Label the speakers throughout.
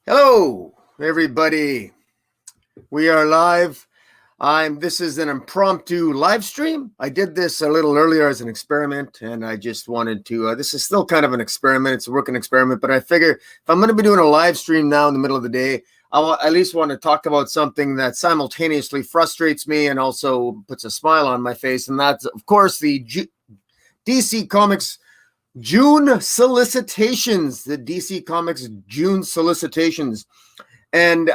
Speaker 1: Hello, everybody. We are live. This is an impromptu live stream. I did this a little earlier as an experiment, and I just wanted to. This is still kind of an experiment. It's a working experiment, but I figure if I'm going to be doing a live stream now in the middle of the day, I'll at least want to talk about something that simultaneously frustrates me and also puts a smile on my face, and that's, of course, the DC Comics June solicitations, the DC Comics June solicitations. And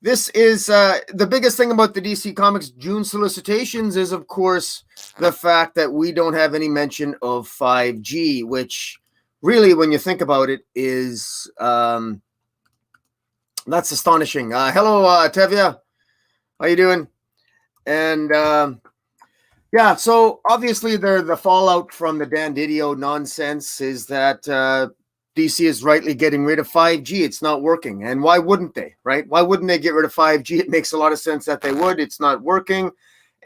Speaker 1: this is the biggest thing about the DC Comics June solicitations is, of course, the fact that we don't have any mention of 5G, which really, when you think about it, is that's astonishing. Hello, Tevya. How you doing? And yeah, so obviously the fallout from the Dan Didio nonsense is that DC is rightly getting rid of 5G. It's not working. And why wouldn't they, right? Why wouldn't they get rid of 5G? It makes a lot of sense that they would. It's not working.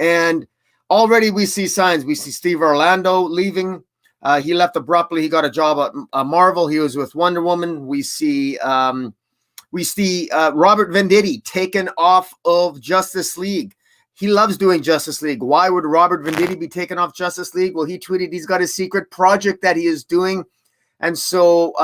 Speaker 1: And already we see signs. We see Steve Orlando leaving. He left abruptly. He got a job at Marvel. He was with Wonder Woman. We see Robert Venditti taken off of Justice League. He loves doing Justice League. Why would Robert Venditti be taken off Justice League? Well, he tweeted he's got a secret project that he is doing. And so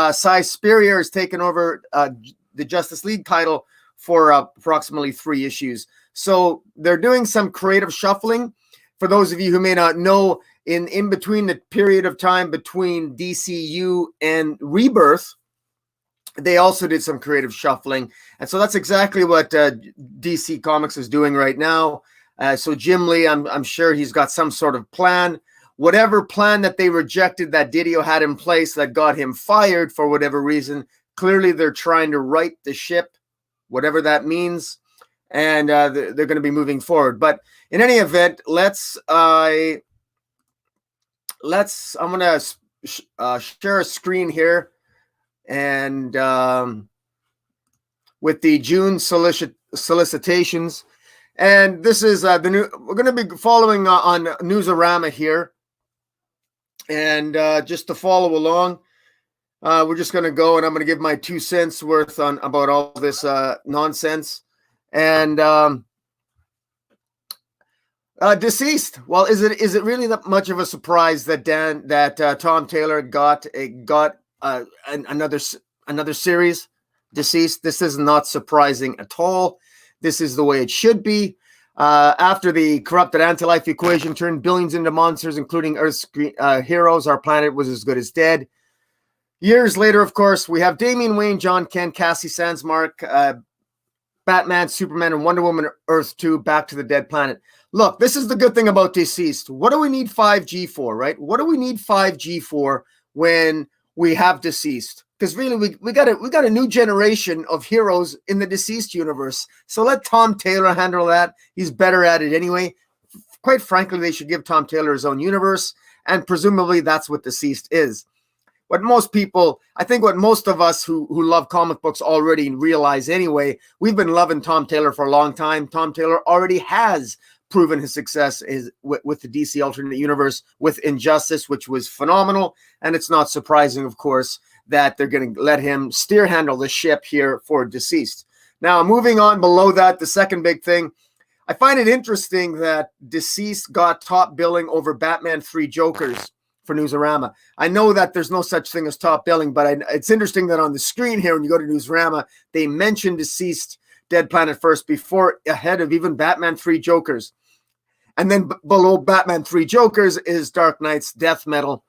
Speaker 1: Spurrier has taken over the Justice League title for approximately 3 issues. So they're doing some creative shuffling. For those of you who may not know, in between the period of time between DCU and Rebirth, they also did some creative shuffling. And so that's exactly what DC Comics is doing right now. So Jim Lee, I'm sure he's got some sort of plan. Whatever plan that they rejected that Didio had in place that got him fired for whatever reason, clearly they're trying to right the ship, whatever that means, and they're going to be moving forward. But in any event, I'm going to share a screen here, and with the June solicitations. And this is the new. We're going to be following on Newsarama here, and just to follow along, we're just going to go, and I'm going to give my 2 cents worth on about all this nonsense. And Deceased. Well, is it really that much of a surprise that Tom Taylor got another series, Deceased? This is not surprising at all. This is the way it should be. After the corrupted anti-life equation turned billions into monsters, including Earth's heroes, our planet was as good as dead. Years later, of course, we have Damian Wayne, John Kent, Cassie Sandsmark, Batman, Superman, and Wonder Woman, Earth 2, back to the dead planet. Look, this is the good thing about Deceased. What do we need 5G for, right? What do we need 5G for when we have Deceased? Because really, we got a new generation of heroes in the Deceased universe. So let Tom Taylor handle that. He's better at it anyway. Quite frankly, they should give Tom Taylor his own universe, and presumably that's what Deceased is. What most people, I think what most of us who love comic books already realize anyway, we've been loving Tom Taylor for a long time. Tom Taylor already has proven his success with the DC alternate universe with Injustice, which was phenomenal. And it's not surprising, of course, that they're going to let him handle the ship here for Deceased. Now, moving on below that, the second big thing, I find it interesting that Deceased got top billing over Batman 3 Jokers for Newsarama. I know that there's no such thing as top billing, but it's interesting that on the screen here, when you go to Newsarama, they mention Deceased Dead Planet first ahead of even Batman 3 Jokers. And then below Batman 3 Jokers is Dark Knight's Death Metal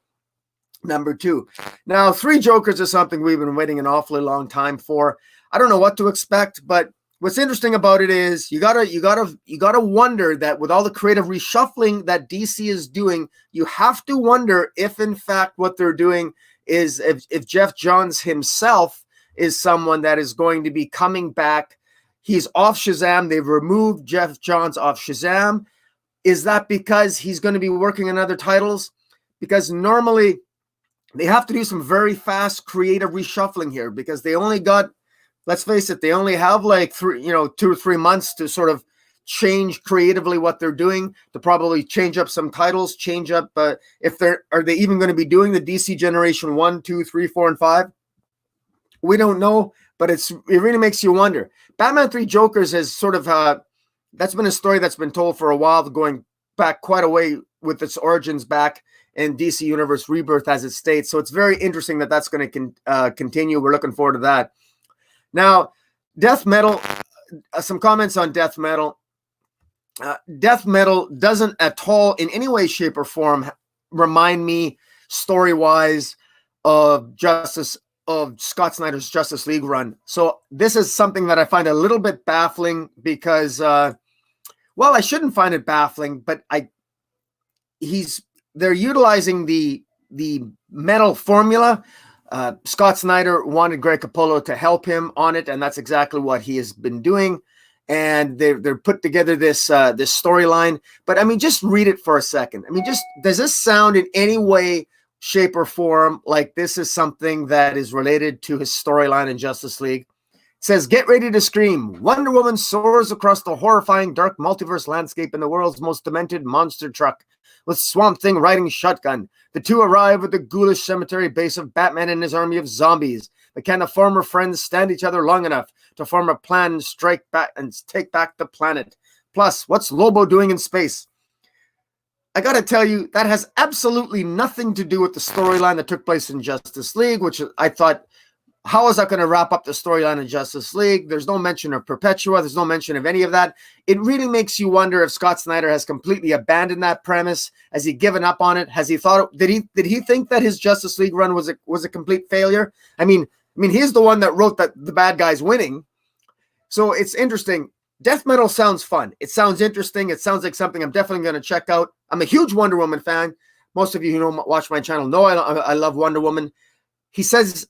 Speaker 1: #2. Now, 3 Jokers is something we've been waiting an awfully long time for. I don't know what to expect, but what's interesting about it is you gotta wonder that with all the creative reshuffling that DC is doing, you have to wonder if in fact what they're doing is if Jeff Johns himself is someone that is going to be coming back. He's off Shazam. They've removed Jeff Johns off Shazam. Is that because he's going to be working on other titles? Because normally they have to do some very fast creative reshuffling here, because they only got, let's face it, they only have like 2 or 3 months to sort of change creatively what they're doing, to probably change up some titles, change up if are they even going to be doing the DC Generation 1, 2, 3, 4, and 5? We don't know, but it really makes you wonder. Batman 3 Jokers has sort of that's been a story that's been told for a while, going back quite a way with its origins back in DC Universe Rebirth, as it states. So it's very interesting that that's going to continue. We're looking forward to that. Now, Death Metal, some comments on Death Metal. Death Metal doesn't at all in any way, shape, or form remind me story-wise of Scott Snyder's Justice League run. So this is something that I find a little bit baffling because, well, I shouldn't find it baffling, but they're utilizing the metal formula. Scott Snyder wanted Greg Capullo to help him on it, and that's exactly what he has been doing. And they're put together this storyline. But I mean, just read it for a second. I mean, does this sound in any way, shape, or form like this is something that is related to his storyline in Justice League? It says, "Get ready to scream. Wonder Woman soars across the horrifying dark multiverse landscape in the world's most demented monster truck with Swamp Thing riding shotgun. The two arrive at the ghoulish cemetery base of Batman and his army of zombies. But can the former friends stand each other long enough to form a plan and strike back and take back the planet? Plus, what's Lobo doing in space?" I got to tell you, that has absolutely nothing to do with the storyline that took place in Justice League, which I thought, how is that going to wrap up the storyline in Justice League? There's no mention of Perpetua. There's no mention of any of that. It really makes you wonder if Scott Snyder has completely abandoned that premise. Has he given up on it? Has he thought, did he think that his Justice League run was a complete failure? I mean, he's the one that wrote that the bad guy's winning. So it's interesting. Death Metal sounds fun. It sounds interesting. It sounds like something I'm definitely going to check out. I'm a huge Wonder Woman fan. Most of you who watch my channel know I love Wonder Woman. He says,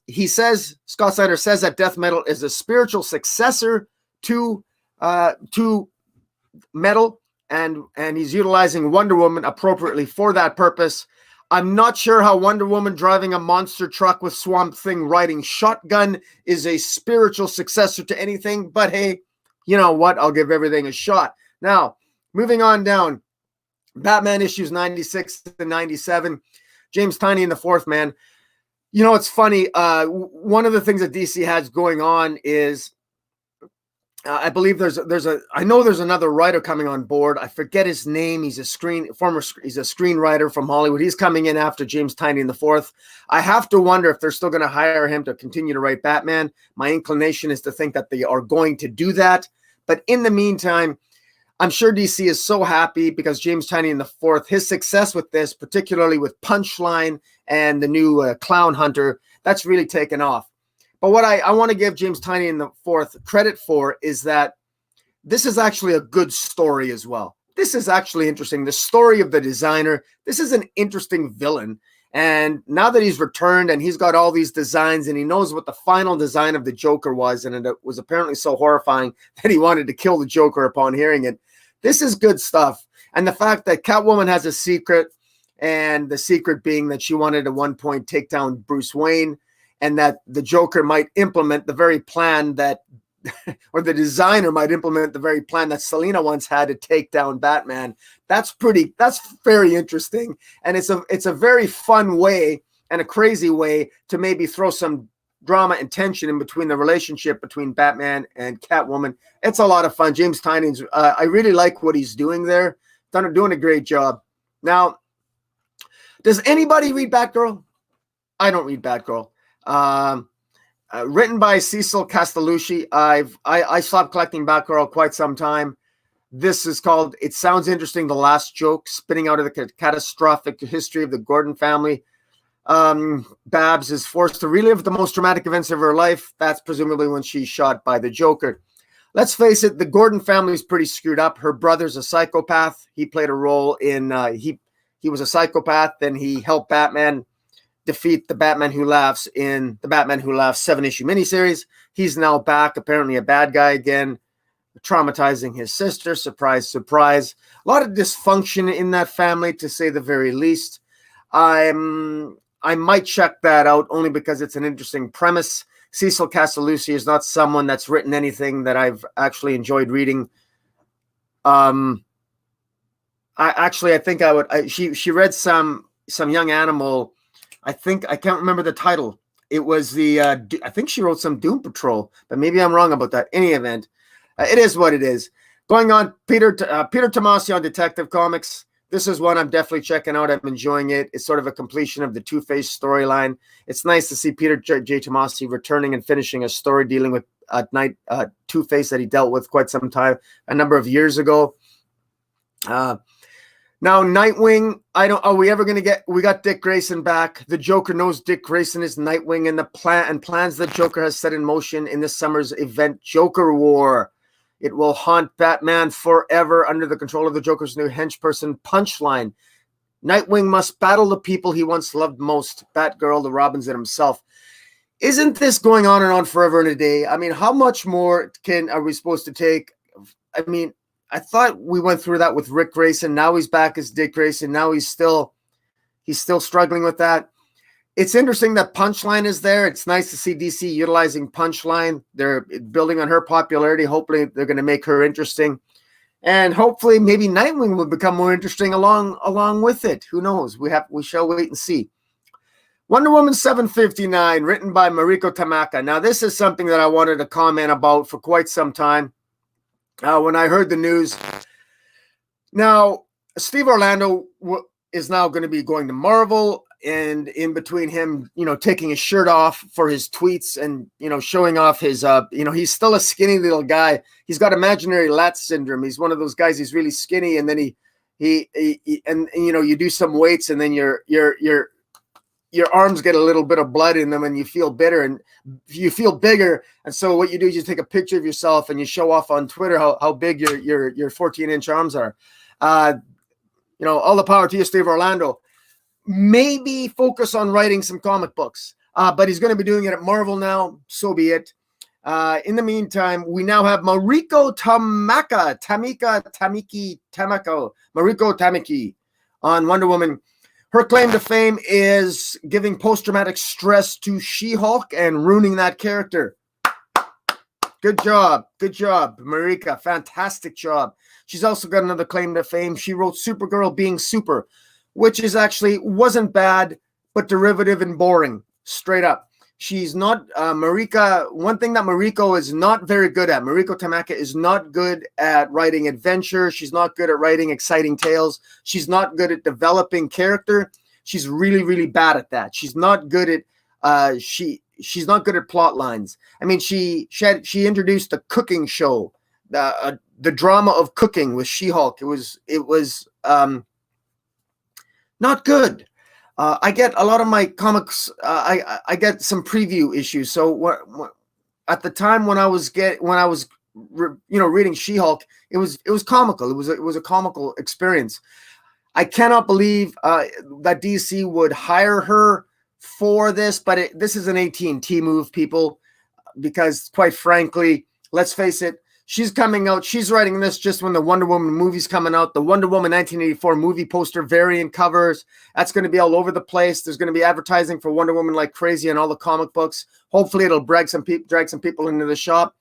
Speaker 1: Scott Snyder says that Death Metal is a spiritual successor to Metal, and he's utilizing Wonder Woman appropriately for that purpose. I'm not sure how Wonder Woman driving a monster truck with Swamp Thing riding shotgun is a spiritual successor to anything, but hey, you know what? I'll give everything a shot. Now, moving on down, Batman issues 96 and 97. James Tynion the fourth, man. You know, it's funny. One of the things that DC has going on is, I believe I know there's another writer coming on board. I forget his name. He's a screenwriter from Hollywood. He's coming in after James Tynion the fourth. I have to wonder if they're still going to hire him to continue to write Batman. My inclination is to think that they are going to do that. But in the meantime, I'm sure DC is so happy because James Tynion the fourth, his success with this, particularly with Punchline and the new Clown Hunter, that's really taken off. But what I want to give James Tynion the fourth credit for is that this is actually a good story as well. This is actually interesting. The story of the designer. This is an interesting villain. And now that he's returned and he's got all these designs and he knows what the final design of the Joker was, and it was apparently so horrifying that he wanted to kill the Joker upon hearing it. This is good stuff. And the fact that Catwoman has a secret, and the secret being that she wanted at one point take down Bruce Wayne, and that the Joker might implement the very plan that, or the designer might implement the very plan that Selina once had to take down Batman. That's very interesting. And it's a very fun way and a crazy way to maybe throw some drama and tension in between the relationship between Batman and Catwoman. It's a lot of fun. James Tynion's, I really like what he's doing there. Doing a great job. Now, does anybody read Batgirl? I don't read Batgirl. Written by Cecil Castellucci. I stopped collecting Batgirl quite some time. This is called, it sounds interesting, The Last Joke, spinning out of the catastrophic history of the Gordon family. Babs is forced to relive the most traumatic events of her life. That's presumably when she's shot by the Joker. Let's face it, the Gordon family is pretty screwed up. Her brother's a psychopath. He played a role in, he was a psychopath, then he helped Batman defeat the Batman Who Laughs in the Batman Who Laughs 7-issue miniseries. He's now back, apparently a bad guy again, traumatizing his sister. Surprise, surprise. A lot of dysfunction in that family, to say the very least. I might check that out only because it's an interesting premise. Cecil Castellucci is not someone that's written anything that I've actually enjoyed reading. I think she read some Young Animal. I can't remember the title. It was the I think she wrote some Doom Patrol, but maybe I'm wrong about that. Any event, it is what it is. Going on, Peter Tomasi on Detective Comics. This is one I'm definitely checking out. I'm enjoying it. It's sort of a completion of the Two-Face storyline. It's nice to see Peter J. Tomasi returning and finishing a story dealing with Two-Face that he dealt with quite some time, a number of years ago. Now, Nightwing, are we ever going to we got Dick Grayson back. The Joker knows Dick Grayson is Nightwing, and plans that Joker has set in motion in this summer's event, Joker War. It will haunt Batman forever under the control of the Joker's new henchperson, Punchline. Nightwing must battle the people he once loved most, Batgirl, the Robins, and himself. Isn't this going on and on forever and a day? I mean, how much more are we supposed to take? I mean, I thought we went through that with Rick Grayson. Now he's back as Dick Grayson. Now he's still struggling with that. It's interesting that Punchline is there. It's nice to see DC utilizing Punchline. They're building on her popularity. Hopefully they're going to make her interesting. And hopefully maybe Nightwing will become more interesting along with it. Who knows? We shall wait and see. Wonder Woman 759, written by Mariko Tamaki. Now, this is something that I wanted to comment about for quite some time. When I heard the news. Now, Steve Orlando is now going to be going to Marvel, and in between him, taking his shirt off for his tweets and, showing off his, he's still a skinny little guy. He's got imaginary lat syndrome. He's one of those guys. He's really skinny. And then you do some weights and then your arms get a little bit of blood in them and you feel bitter and you feel bigger. And so what you do is you take a picture of yourself and you show off on Twitter how big your 14-inch arms are. All the power to you, Steve Orlando. Maybe focus on writing some comic books, but he's going to be doing it at Marvel now. So be it. In the meantime, we now have Mariko Tamaki on Wonder Woman. Her claim to fame is giving post-traumatic stress to She-Hulk and ruining that character. Good job, Marika. Fantastic job. She's also got another claim to fame. She wrote Supergirl Being Super, which wasn't bad, but derivative and boring, straight up. She's not, Marika, one thing that Mariko is not very good at, Mariko Tamaki is not good at writing adventure. She's not good at writing exciting tales. She's not good at developing character. She's really, really bad at that. She's not good at, she's not good at plot lines. I mean, she introduced a cooking show, the drama of cooking with She-Hulk. It was not good. I get a lot of my comics. I get some preview issues. So at the time when I was reading She-Hulk, it was comical. It was a comical experience. I cannot believe that DC would hire her for this, but this is an AT&T move, people, because quite frankly, let's face it, she's coming out. She's writing this just when the Wonder Woman movie's coming out. The Wonder Woman 1984 movie poster variant covers. That's going to be all over the place. There's going to be advertising for Wonder Woman like crazy in all the comic books. Hopefully, it'll drag some people into the shop.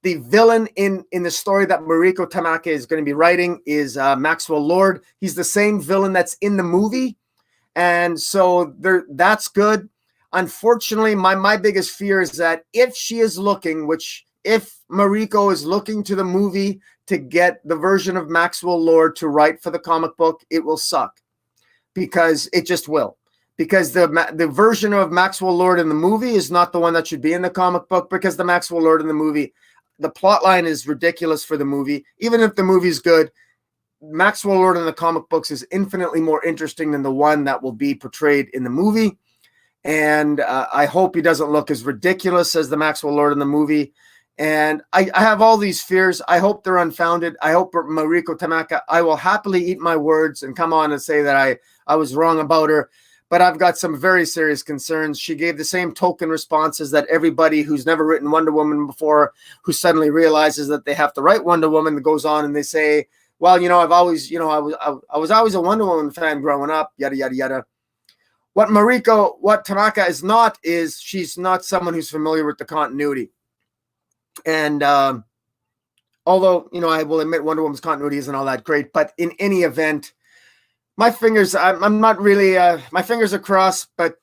Speaker 1: The villain in the story that Mariko Tamaki is going to be writing is Maxwell Lord. He's the same villain that's in the movie, and so that's good. Unfortunately, my biggest fear is that if she is looking, if Mariko is looking to the movie to get the version of Maxwell Lord to write for the comic book, it will suck, because it just will. Because the version of Maxwell Lord in the movie is not the one that should be in the comic book, because the Maxwell Lord in the movie, the plot line is ridiculous for the movie. Even if the movie's good, Maxwell Lord in the comic books is infinitely more interesting than the one that will be portrayed in the movie. And I hope he doesn't look as ridiculous as the Maxwell Lord in the movie. And I have all these fears. I hope they're unfounded. I hope Mariko Tamaki, I will happily eat my words and come on and say that I was wrong about her. But I've got some very serious concerns. She gave the same token responses that everybody who's never written Wonder Woman before, who suddenly realizes that they have to write Wonder Woman, that goes on and they say, well, I've always, I was always a Wonder Woman fan growing up, yada, yada, yada. What Tamaki is not, is she's not someone who's familiar with the continuity. And although, I will admit Wonder Woman's continuity isn't all that great, but in any event, my fingers, I'm not really, my fingers are crossed, but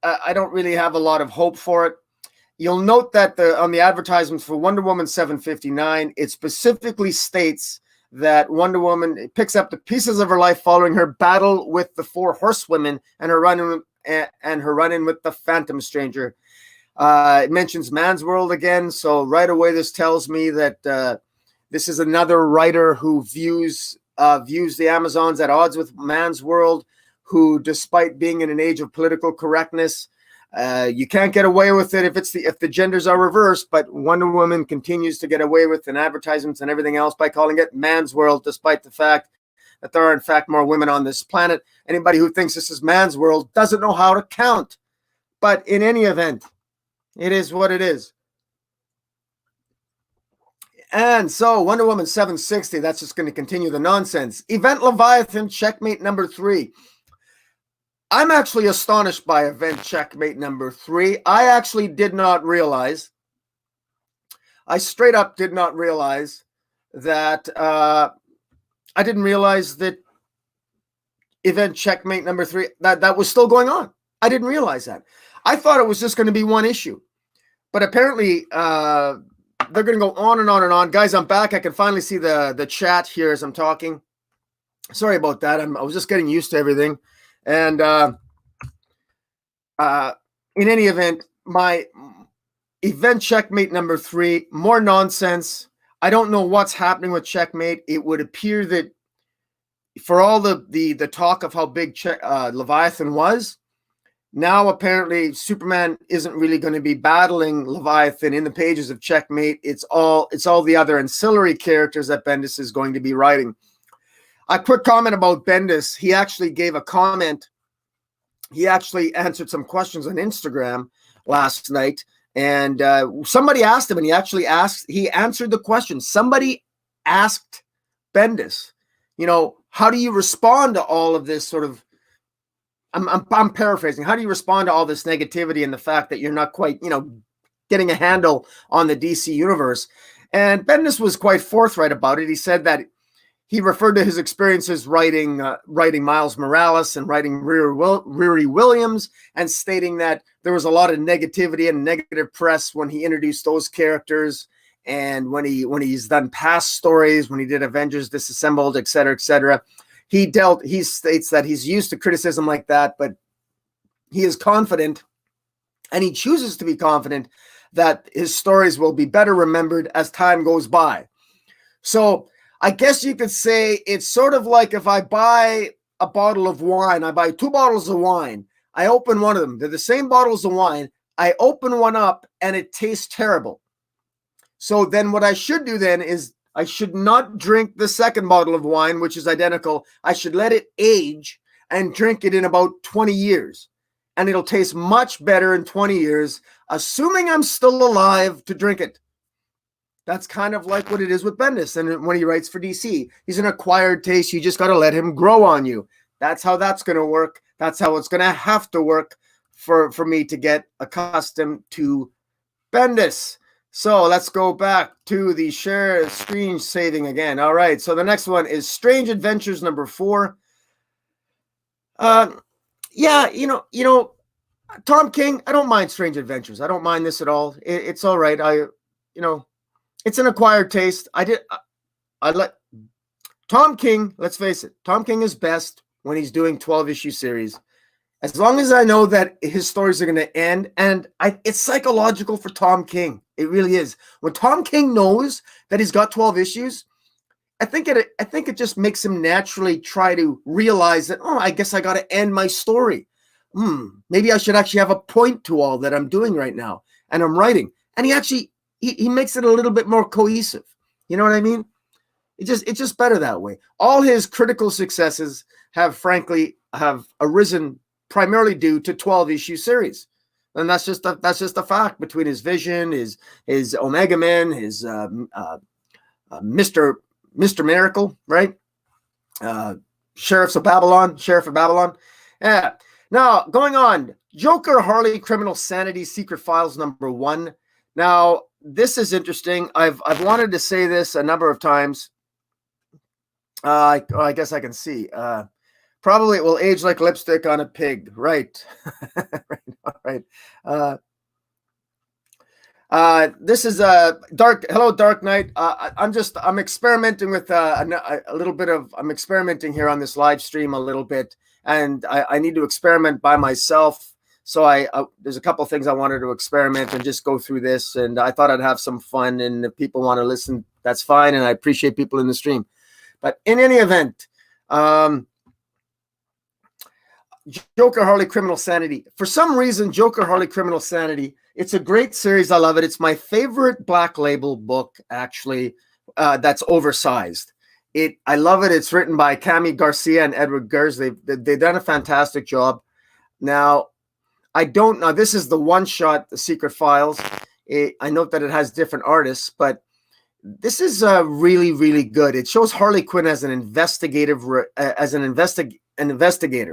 Speaker 1: I don't really have a lot of hope for it. You'll note that on the advertisements for Wonder Woman 759, it specifically states that Wonder Woman picks up the pieces of her life following her battle with the four horsewomen and her run-in with the Phantom Stranger. It mentions Man's World again, so right away this tells me that this is another writer who views the Amazons at odds with Man's World, who, despite being in an age of political correctness, you can't get away with it if the genders are reversed, but Wonder Woman continues to get away with in advertisements and everything else by calling it Man's World, despite the fact that there are in fact more women on this planet. Anybody who thinks this is Man's World doesn't know how to count. But in any event, it is what it is. And so Wonder Woman 760, that's just going to continue the nonsense. Event Leviathan, checkmate number 3. I'm actually astonished by event checkmate number 3. I actually did not realize, I straight up did not realize that, I didn't realize that event checkmate number 3, that was still going on. I didn't realize that. I thought it was just going to be one issue. But apparently, they're going to go on and on and on. Guys, I'm back. I can finally see the chat here as I'm talking. Sorry about that. I was just getting used to everything. And in any event, my event checkmate number 3, more nonsense. I don't know what's happening with checkmate. It would appear that for all the talk of how big Leviathan was, now apparently Superman isn't really going to be battling Leviathan in the pages of checkmate. It's all the other ancillary characters that Bendis is going to be writing. A quick comment about Bendis. He actually gave a comment. He actually answered some questions on Instagram last night, and somebody asked him, and he answered the question. Somebody asked Bendis, how do you respond to all of this sort of, I'm paraphrasing, how do you respond to all this negativity and the fact that you're not quite, getting a handle on the DC universe? And Bendis was quite forthright about it. He said that he referred to his experiences writing Miles Morales and writing Riri Williams, and stating that there was a lot of negativity and negative press when he introduced those characters, and when he's done past stories, when he did Avengers Disassembled, et cetera, et cetera. He states that he's used to criticism like that, but he is confident, and he chooses to be confident, that his stories will be better remembered as time goes by. So I guess you could say it's sort of like if I buy a bottle of wine, I buy 2 bottles of wine, I open one of them, they're the same bottles of wine, I open one up and it tastes terrible. So then what I should do then is I should not drink the second bottle of wine, which is identical. I should let it age and drink it in about 20 years. And it'll taste much better in 20 years, assuming I'm still alive to drink it. That's kind of like what it is with Bendis. And when he writes for DC, he's an acquired taste. You just got to let him grow on you. That's how that's going to work. That's how it's going to have to work for me to get accustomed to Bendis. So let's go back to the share screen saving again. All right. So the next one is Strange Adventures number 4. Yeah, Tom King, I don't mind Strange Adventures. I don't mind this at all. It's all right. It's an acquired taste. I like Tom King. Let's face it. Tom King is best when he's doing 12-issue series. As long as I know that his stories are going to end, and it's psychological for Tom King. It really is. When Tom King knows that he's got 12 issues, I think it just makes him naturally try to realize that, I guess I got to end my story. Maybe I should actually have a point to all that I'm doing right now, and I'm writing. And he makes it a little bit more cohesive. You know what I mean? It's just better that way. All his critical successes have arisen primarily due to 12-issue series. And that's just a fact between his Vision, his Omega Men, his Mr. Miracle, right? Sheriff of Babylon. Yeah. Now, going on, Joker Harley Criminal Sanity Secret Files number 1. Now, this is interesting. I've wanted to say this a number of times. I guess I can see. Probably it will age like lipstick on a pig. Right. Right. right. This is Dark. Hello, Dark Knight. I'm experimenting with a little bit of. I'm experimenting here on this live stream a little bit, and I need to experiment by myself. So there's a couple things I wanted to experiment and just go through this, and I thought I'd have some fun. And if people want to listen, that's fine, and I appreciate people in the stream. But in any event, Joker Harley Criminal Sanity. For some reason, Joker Harley Criminal Sanity. It's a great series. I love it. It's my favorite Black Label book, actually, that's oversized. I love it. It's written by Cami Garcia and Edward Gers. They've done a fantastic job. Now, I don't know. This is the one shot, The Secret Files. I note that it has different artists, but this is really, really good. It shows Harley Quinn as an investigator.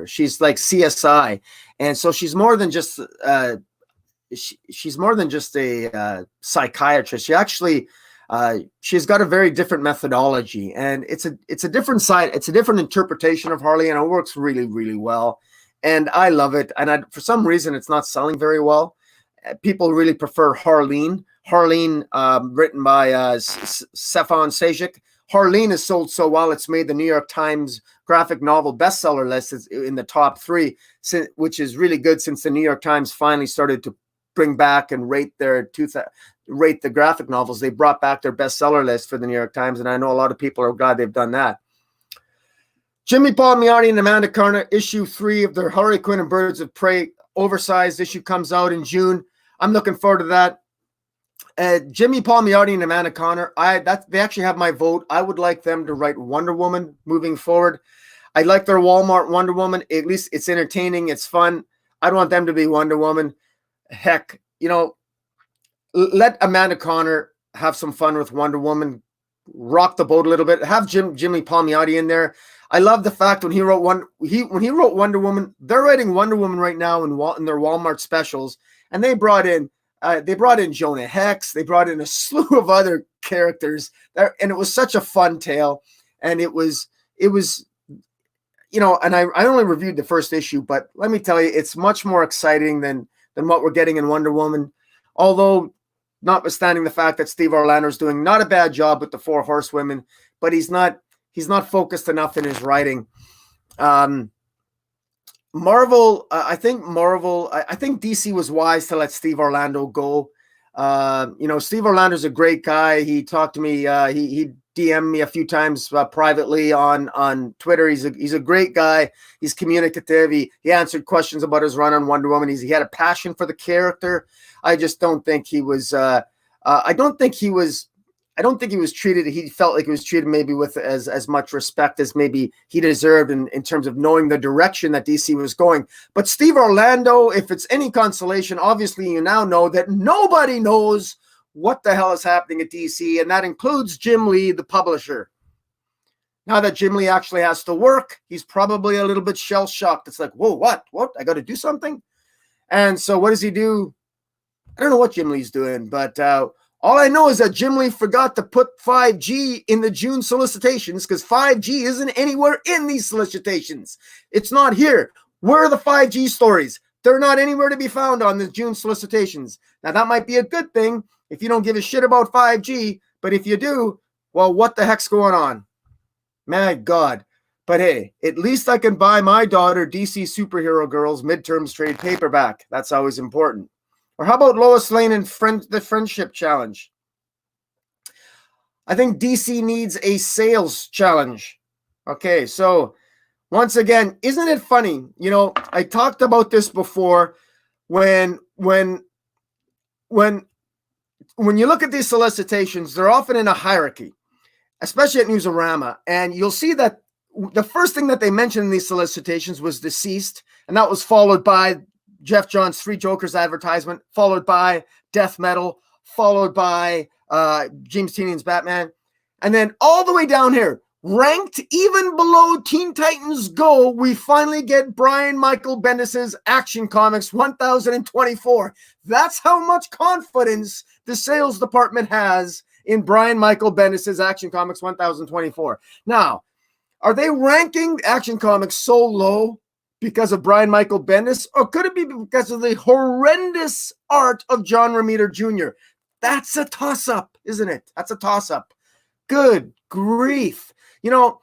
Speaker 1: She's like CSI, and so she's more than just she's more than just a psychiatrist. She actually she's got a very different methodology, and it's a different side. It's a different interpretation of Harley, and it works really, really well. And I love it. And for some reason, it's not selling very well. People really prefer Harleen. Harleen, written by Stefan Sejic. Harleen has sold so well, it's made the New York Times graphic novel bestseller list in the top 3, which is really good since the New York Times finally started to bring back and rate the graphic novels. They brought back their bestseller list for the New York Times, and I know a lot of people are glad they've done that. Jimmy Palmiotti and Amanda Carter, issue 3 of their Harley Quinn and Birds of Prey oversized issue comes out in June. I'm looking forward to that. Jimmy Palmiotti and Amanda Connor, they actually have my vote. I would like them to write Wonder Woman moving forward. I like their Walmart Wonder Woman. At least it's entertaining. It's fun. I don't want them to be Wonder Woman. Heck, let Amanda Connor have some fun with Wonder Woman. Rock the boat a little bit. Have Jimmy Palmiotti in there. I love the fact when he wrote Wonder Woman, they're writing Wonder Woman right now in their Walmart specials, and they brought in Jonah Hex. They brought in a slew of other characters there, and it was such a fun tale. And it was, and I only reviewed the first issue, but let me tell you, it's much more exciting than what we're getting in Wonder Woman. Although, notwithstanding the fact that Steve Orlando's doing not a bad job with the 4 Horsewomen, but he's not focused enough in his writing. Marvel, I think DC was wise to let Steve Orlando go. Steve Orlando's a great guy. He talked to me. He DM'd me a few times privately on Twitter. He's a great guy. He's communicative. He answered questions about his run on Wonder Woman. He had a passion for the character. I just don't think he was. I don't think he was treated. He felt like he was treated maybe with as much respect as maybe he deserved in terms of knowing the direction that DC was going. But Steve Orlando, if it's any consolation, obviously you now know that nobody knows what the hell is happening at DC, and that includes Jim Lee, the publisher. Now that Jim Lee actually has to work, he's probably a little bit shell-shocked. It's like, whoa, what? I got to do something? And so what does he do? I don't know what Jim Lee's doing, but all I know is that Jim Lee forgot to put 5G in the June solicitations because 5G isn't anywhere in these solicitations. It's not here. Where are the 5G stories? They're not anywhere to be found on the June solicitations. Now, that might be a good thing if you don't give a shit about 5G, but if you do, well, what the heck's going on? My God. But hey, at least I can buy my daughter DC Superhero Girls midterms trade paperback. That's always important. Or how about Lois Lane and the Friendship Challenge? I think DC needs a sales challenge. Okay, so once again, isn't it funny? I talked about this before. When you look at these solicitations, they're often in a hierarchy, especially at Newsarama, and you'll see that the first thing that they mentioned in these solicitations was Dceased, and that was followed by Jeff Johns' Three Jokers advertisement, followed by Death Metal, followed by James Tynion's Batman. And then all the way down here, ranked even below Teen Titans Go, we finally get Brian Michael Bendis' Action Comics 1024. That's how much confidence the sales department has in Brian Michael Bendis' Action Comics 1024. Now, are they ranking Action Comics so low because of Brian Michael Bendis, or could it be because of the horrendous art of John Romita Jr.? That's a toss-up, isn't it? That's a toss-up. Good grief. You know,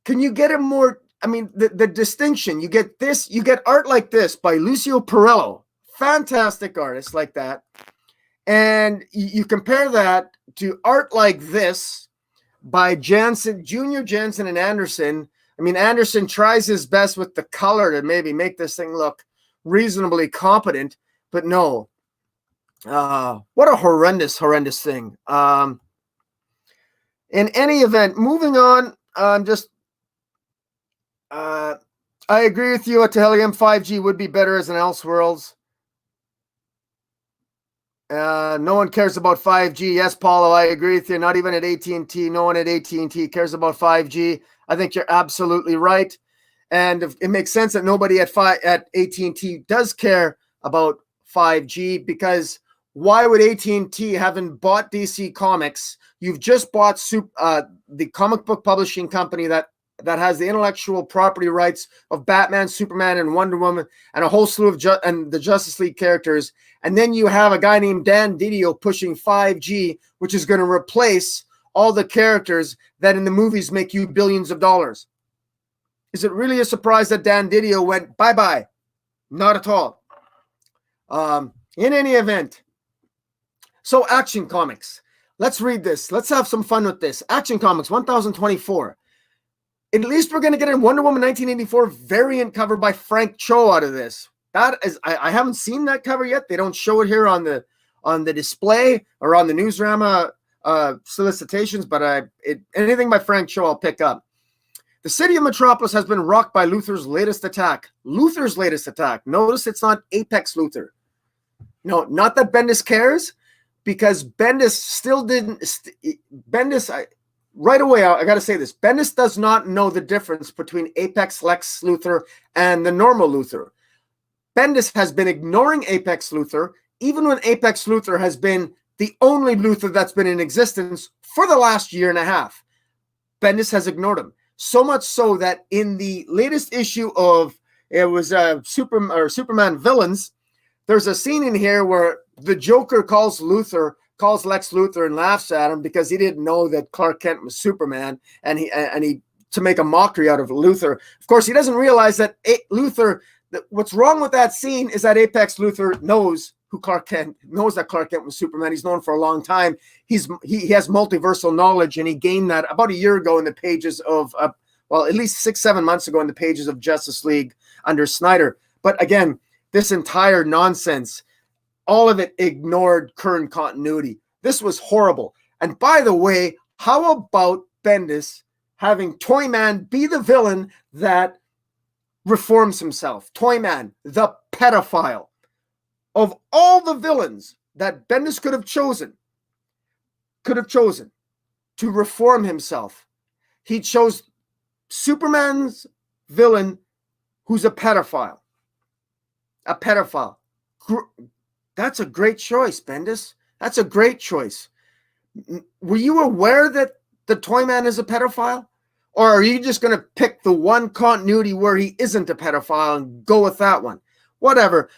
Speaker 1: can you get a more, I mean, the distinction, you get this, you get art like this by Lucio Perillo, fantastic artist like that, and you compare that to art like this by Jansen, Junior, Jansen, and Anderson. I mean, Anderson tries his best with the color to maybe make this thing look reasonably competent, but no. What a horrendous thing. In any event, moving on, I agree with you. Atelium 5G would be better as an Elseworlds. No one cares about 5G. Yes, Paulo, I agree with you. Not even at AT&T. No one at AT&T cares about 5G. I think you're absolutely right. And it makes sense that nobody at AT&T does care about 5G, because why would AT&T, having bought DC Comics, you've just bought the comic book publishing company that has the intellectual property rights of Batman, Superman, and Wonder Woman, and a whole slew of the Justice League characters, and then you have a guy named Dan Didio pushing 5G, which is going to replace all the characters that in the movies make you billions of dollars. Is it really a surprise that Dan Didio went bye-bye? Not at all. In any event, so Action Comics. Let's read this. Let's have some fun with this. Action Comics 1024. At least we're going to get a Wonder Woman 1984 variant cover by Frank Cho out of this. That is, I haven't seen that cover yet. They don't show it here on the display or on the Newsrama solicitations, but anything by Frank Cho I'll pick up. The city of Metropolis has been rocked by Luthor's latest attack. Luthor's latest attack. Notice it's not Apex Luthor. No, not that Bendis cares, because Bendis still didn't. Right away, I got to say this. Bendis does not know the difference between Apex Lex Luthor and the normal Luthor. Bendis has been ignoring Apex Luthor, even when Apex Luthor has been the only Luthor that's been in existence for the last year and a half. Bendis has ignored him. So much so that in the latest issue of, it was Superman Villains, there's a scene in here where the Joker calls Lex Luthor and laughs at him because he didn't know that Clark Kent was Superman, and he to make a mockery out of Luthor. Of course, he doesn't realize that what's wrong with that scene is that Apex Luthor knows that Clark Kent was Superman. He's known for a long time. He has multiversal knowledge, and he gained that about a year ago in the pages of at least 6-7 months ago in the pages of Justice League under Snyder. But again, this entire nonsense, all of it ignored current continuity. This was horrible. And by the way, how about Bendis having Toyman be the villain that reforms himself? Toyman, the pedophile. Of all the villains that Bendis could have chosen to reform himself, he chose Superman's villain who's a pedophile. A pedophile. That's a great choice, Bendis. That's a great choice. Were you aware that the Toyman is a pedophile? Or are you just going to pick the one continuity where he isn't a pedophile and go with that one? Whatever.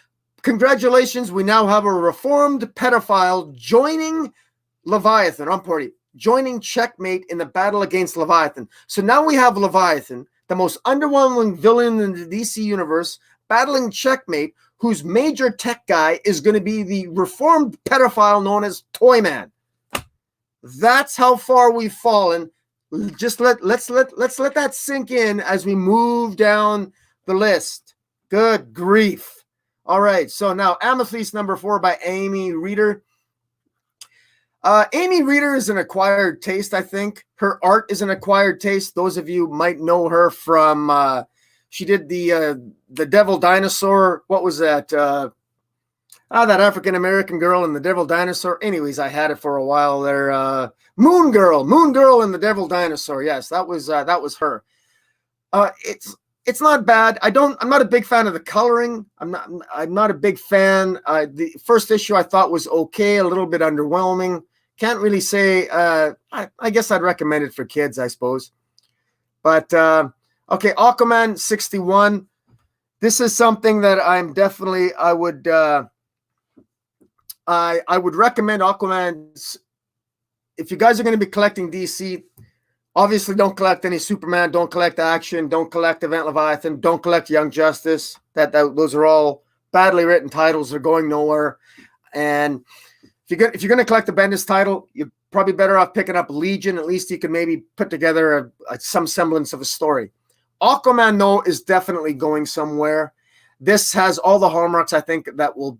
Speaker 1: Congratulations, we now have a reformed pedophile joining Leviathan. Joining Checkmate in the battle against Leviathan. So now we have Leviathan, the most underwhelming villain in the DC universe, battling Checkmate, whose major tech guy is going to be the reformed pedophile known as Toyman. That's how far we've fallen. Just let's let that sink in as we move down the list. Good grief. All right, so now Amethyst number 4 by Amy Reeder. Amy Reeder is an acquired taste, I think. Her art is an acquired taste. Those of you might know her from, she did the Devil Dinosaur. What was that? That African-American girl in the Devil Dinosaur. Anyways, I had it for a while there. Moon Girl in the Devil Dinosaur. Yes, that was her. It's not bad. I'm not a big fan of the coloring. I'm not a big fan. The first issue I thought was okay, a little bit underwhelming. Can't really say. I guess I'd recommend it for kids, I suppose. But okay, Aquaman 61. this is something that I'm definitely I would recommend Aquaman's. If you guys are going to be collecting DC, obviously don't collect any Superman, don't collect Action, don't collect Event Leviathan, don't collect Young Justice. Those are all badly written titles. They're going nowhere. And if you're going to collect the Bendis title, you're probably better off picking up Legion. At least you can maybe put together some semblance of a story. Aquaman, though, is definitely going somewhere. This has all the hallmarks, I think, that will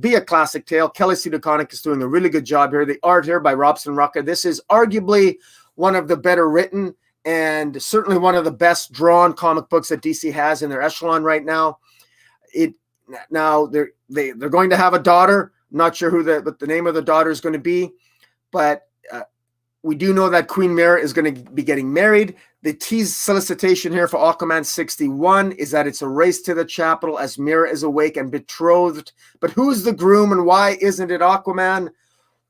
Speaker 1: be a classic tale. Kelly Sue DeConnick is doing a really good job here. The art here by Robson Rucka. This is arguably one of the better written and certainly one of the best drawn comic books that DC has in their echelon right now. They're going to have a daughter. Not sure what the name of the daughter is going to be, but we do know that Queen Mira is going to be getting married. The tease solicitation here for Aquaman 61 is that it's a race to the chapel as Mira is awake and betrothed. But who's the groom and why isn't it Aquaman?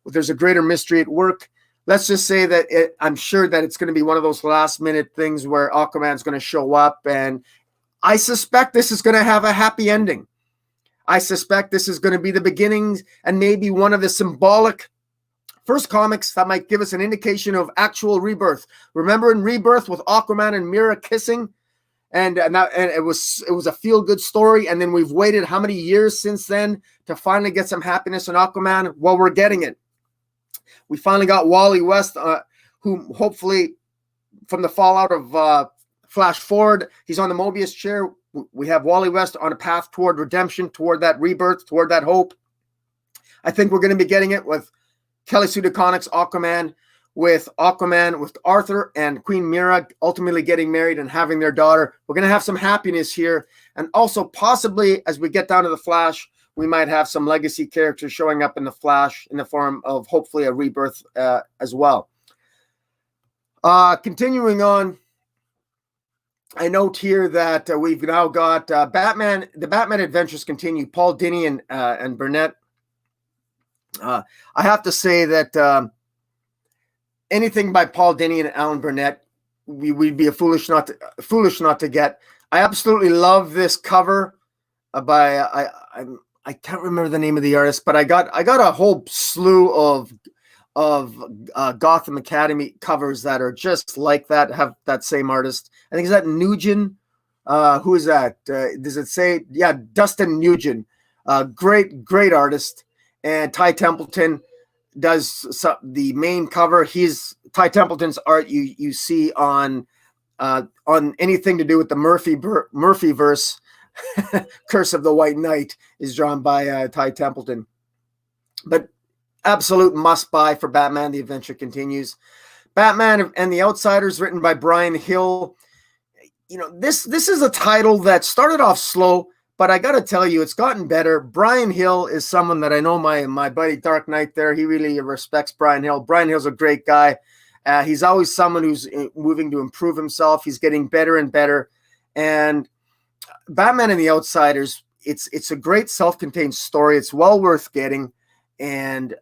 Speaker 1: Well, there's a greater mystery at work. Let's just say that I'm sure that it's going to be one of those last minute things where Aquaman's going to show up, and I suspect this is going to have a happy ending. I suspect this is going to be the beginnings and maybe one of the symbolic first comics that might give us an indication of actual rebirth. Remember in Rebirth with Aquaman and Mira kissing, and it was a feel-good story, and then we've waited how many years since then to finally get some happiness in Aquaman? Well, we're getting it. We finally got Wally West, who hopefully from the fallout of Flash Forward, he's on the Mobius chair. We have Wally West on a path toward redemption, toward that rebirth, toward that hope. I think we're going to be getting it with Kelly Sue DeConnick's Aquaman with Arthur and Queen Mira ultimately getting married and having their daughter. We're going to have some happiness here. And also possibly as we get down to the Flash, we might have some legacy characters showing up in the Flash in the form of hopefully a rebirth as well. Continuing on, I note here that we've now got Batman. The Batman adventures continue. Paul Dini and Burnett. I have to say that anything by Paul Dini and Alan Burnett, we'd be foolish not to get. I absolutely love this cover by I can't remember the name of the artist, but I got a whole slew of Gotham Academy covers that are just like that, have that same artist. I think is that Nugent. Who is that? Does it say? Yeah, Dustin Nugent. Great artist. And Ty Templeton does the main cover. Ty Templeton's art you see on anything to do with the Murphyverse. Curse of the White Knight is drawn by Ty Templeton. But absolute must buy for Batman. The adventure continues. Batman and the Outsiders, written by Brian Hill. You know, this is a title that started off slow, but I got to tell you, it's gotten better. Brian Hill is someone that I know my buddy Dark Knight there. He really respects Brian Hill. Brian Hill's a great guy. He's always someone who's moving to improve himself. He's getting better and better. And Batman and the Outsiders, it's a great self-contained story. It's well worth getting. And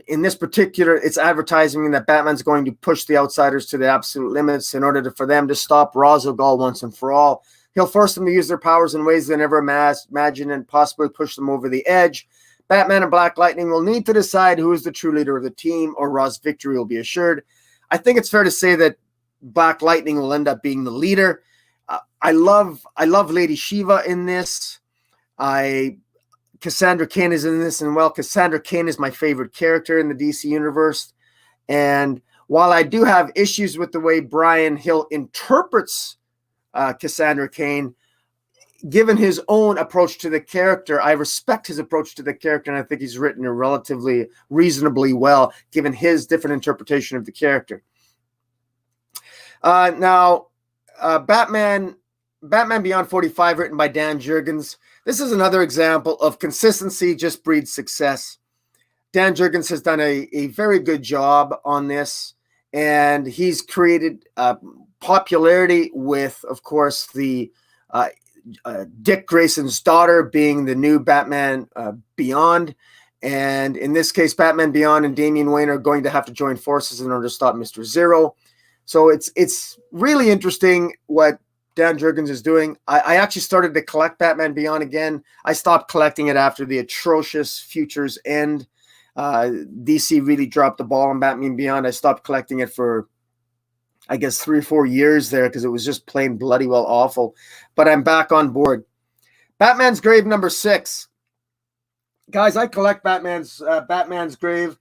Speaker 1: in this particular, it's advertising that Batman's going to push the Outsiders to the absolute limits in order for them to stop Ra's al Ghul once and for all. He'll force them to use their powers in ways they never imagined and possibly push them over the edge. Batman and Black Lightning will need to decide who is the true leader of the team, or Ra's victory will be assured. I think it's fair to say that Black Lightning will end up being the leader. I love Lady Shiva in this. Cassandra Cain is in this, and well, Cassandra Cain is my favorite character in the DC universe. And while I do have issues with the way Brian Hill interprets Cassandra Cain, given his own approach to the character, I respect his approach to the character, and I think he's written it relatively reasonably well, given his different interpretation of the character. Now, Batman Beyond 45, written by Dan Jurgens. This is another example of consistency just breeds success. Dan Jurgens has done a very good job on this, and he's created popularity with, of course, the Dick Grayson's daughter being the new Batman Beyond. And in this case, Batman Beyond and Damian Wayne are going to have to join forces in order to stop Mr. Zero. So it's really interesting what Dan Jurgens is doing. I actually started to collect Batman Beyond again. I stopped collecting it after the atrocious Futures End. DC really dropped the ball on Batman Beyond. I stopped collecting it for, I guess, 3 or 4 years there because it was just plain bloody well awful. But I'm back on board. Batman's Grave number 6. Guys, I collect Batman's Grave.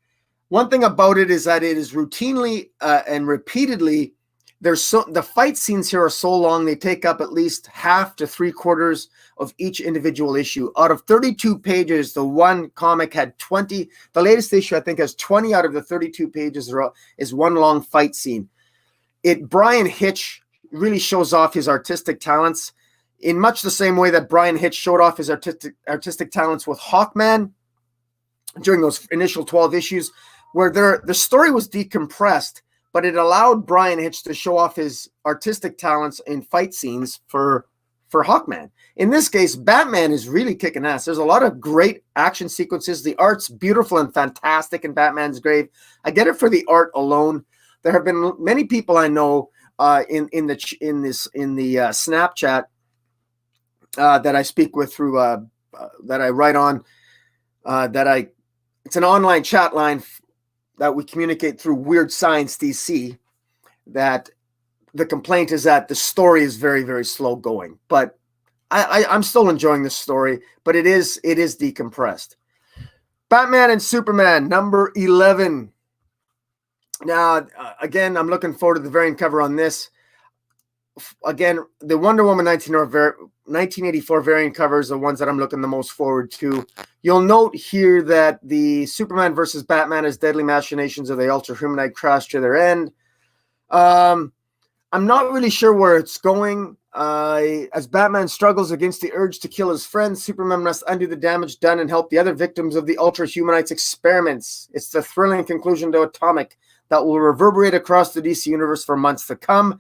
Speaker 1: One thing about it is that it is routinely and repeatedly, the fight scenes here are so long, they take up at least half to 3/4 of each individual issue. Out of 32 pages, the one comic had 20. The latest issue, I think, has 20 out of the 32 pages is one long fight scene. Brian Hitch really shows off his artistic talents in much the same way that Brian Hitch showed off his artistic talents with Hawkman during those initial 12 issues, where the story was decompressed, but it allowed Brian Hitch to show off his artistic talents in fight scenes for Hawkman. In this case, Batman is really kicking ass. There's a lot of great action sequences. The art's beautiful and fantastic in Batman's Grave. I get it for the art alone. There have been many people I know in the Snapchat that I speak with through that I write on it's an online chat line that we communicate through Weird Science DC, that the complaint is that the story is very, very slow going. But I'm still enjoying the story, but it is decompressed. Batman and Superman, number 11. Now, again, I'm looking forward to the variant cover on this. Again, the Wonder Woman 1984 variant covers are the ones that I'm looking the most forward to. You'll note here that the Superman versus Batman as deadly machinations of the Ultra-Humanite crash to their end. I'm not really sure where it's going. As Batman struggles against the urge to kill his friends, Superman must undo the damage done and help the other victims of the Ultra-Humanites' experiments. It's the thrilling conclusion to Atomic that will reverberate across the DC universe for months to come.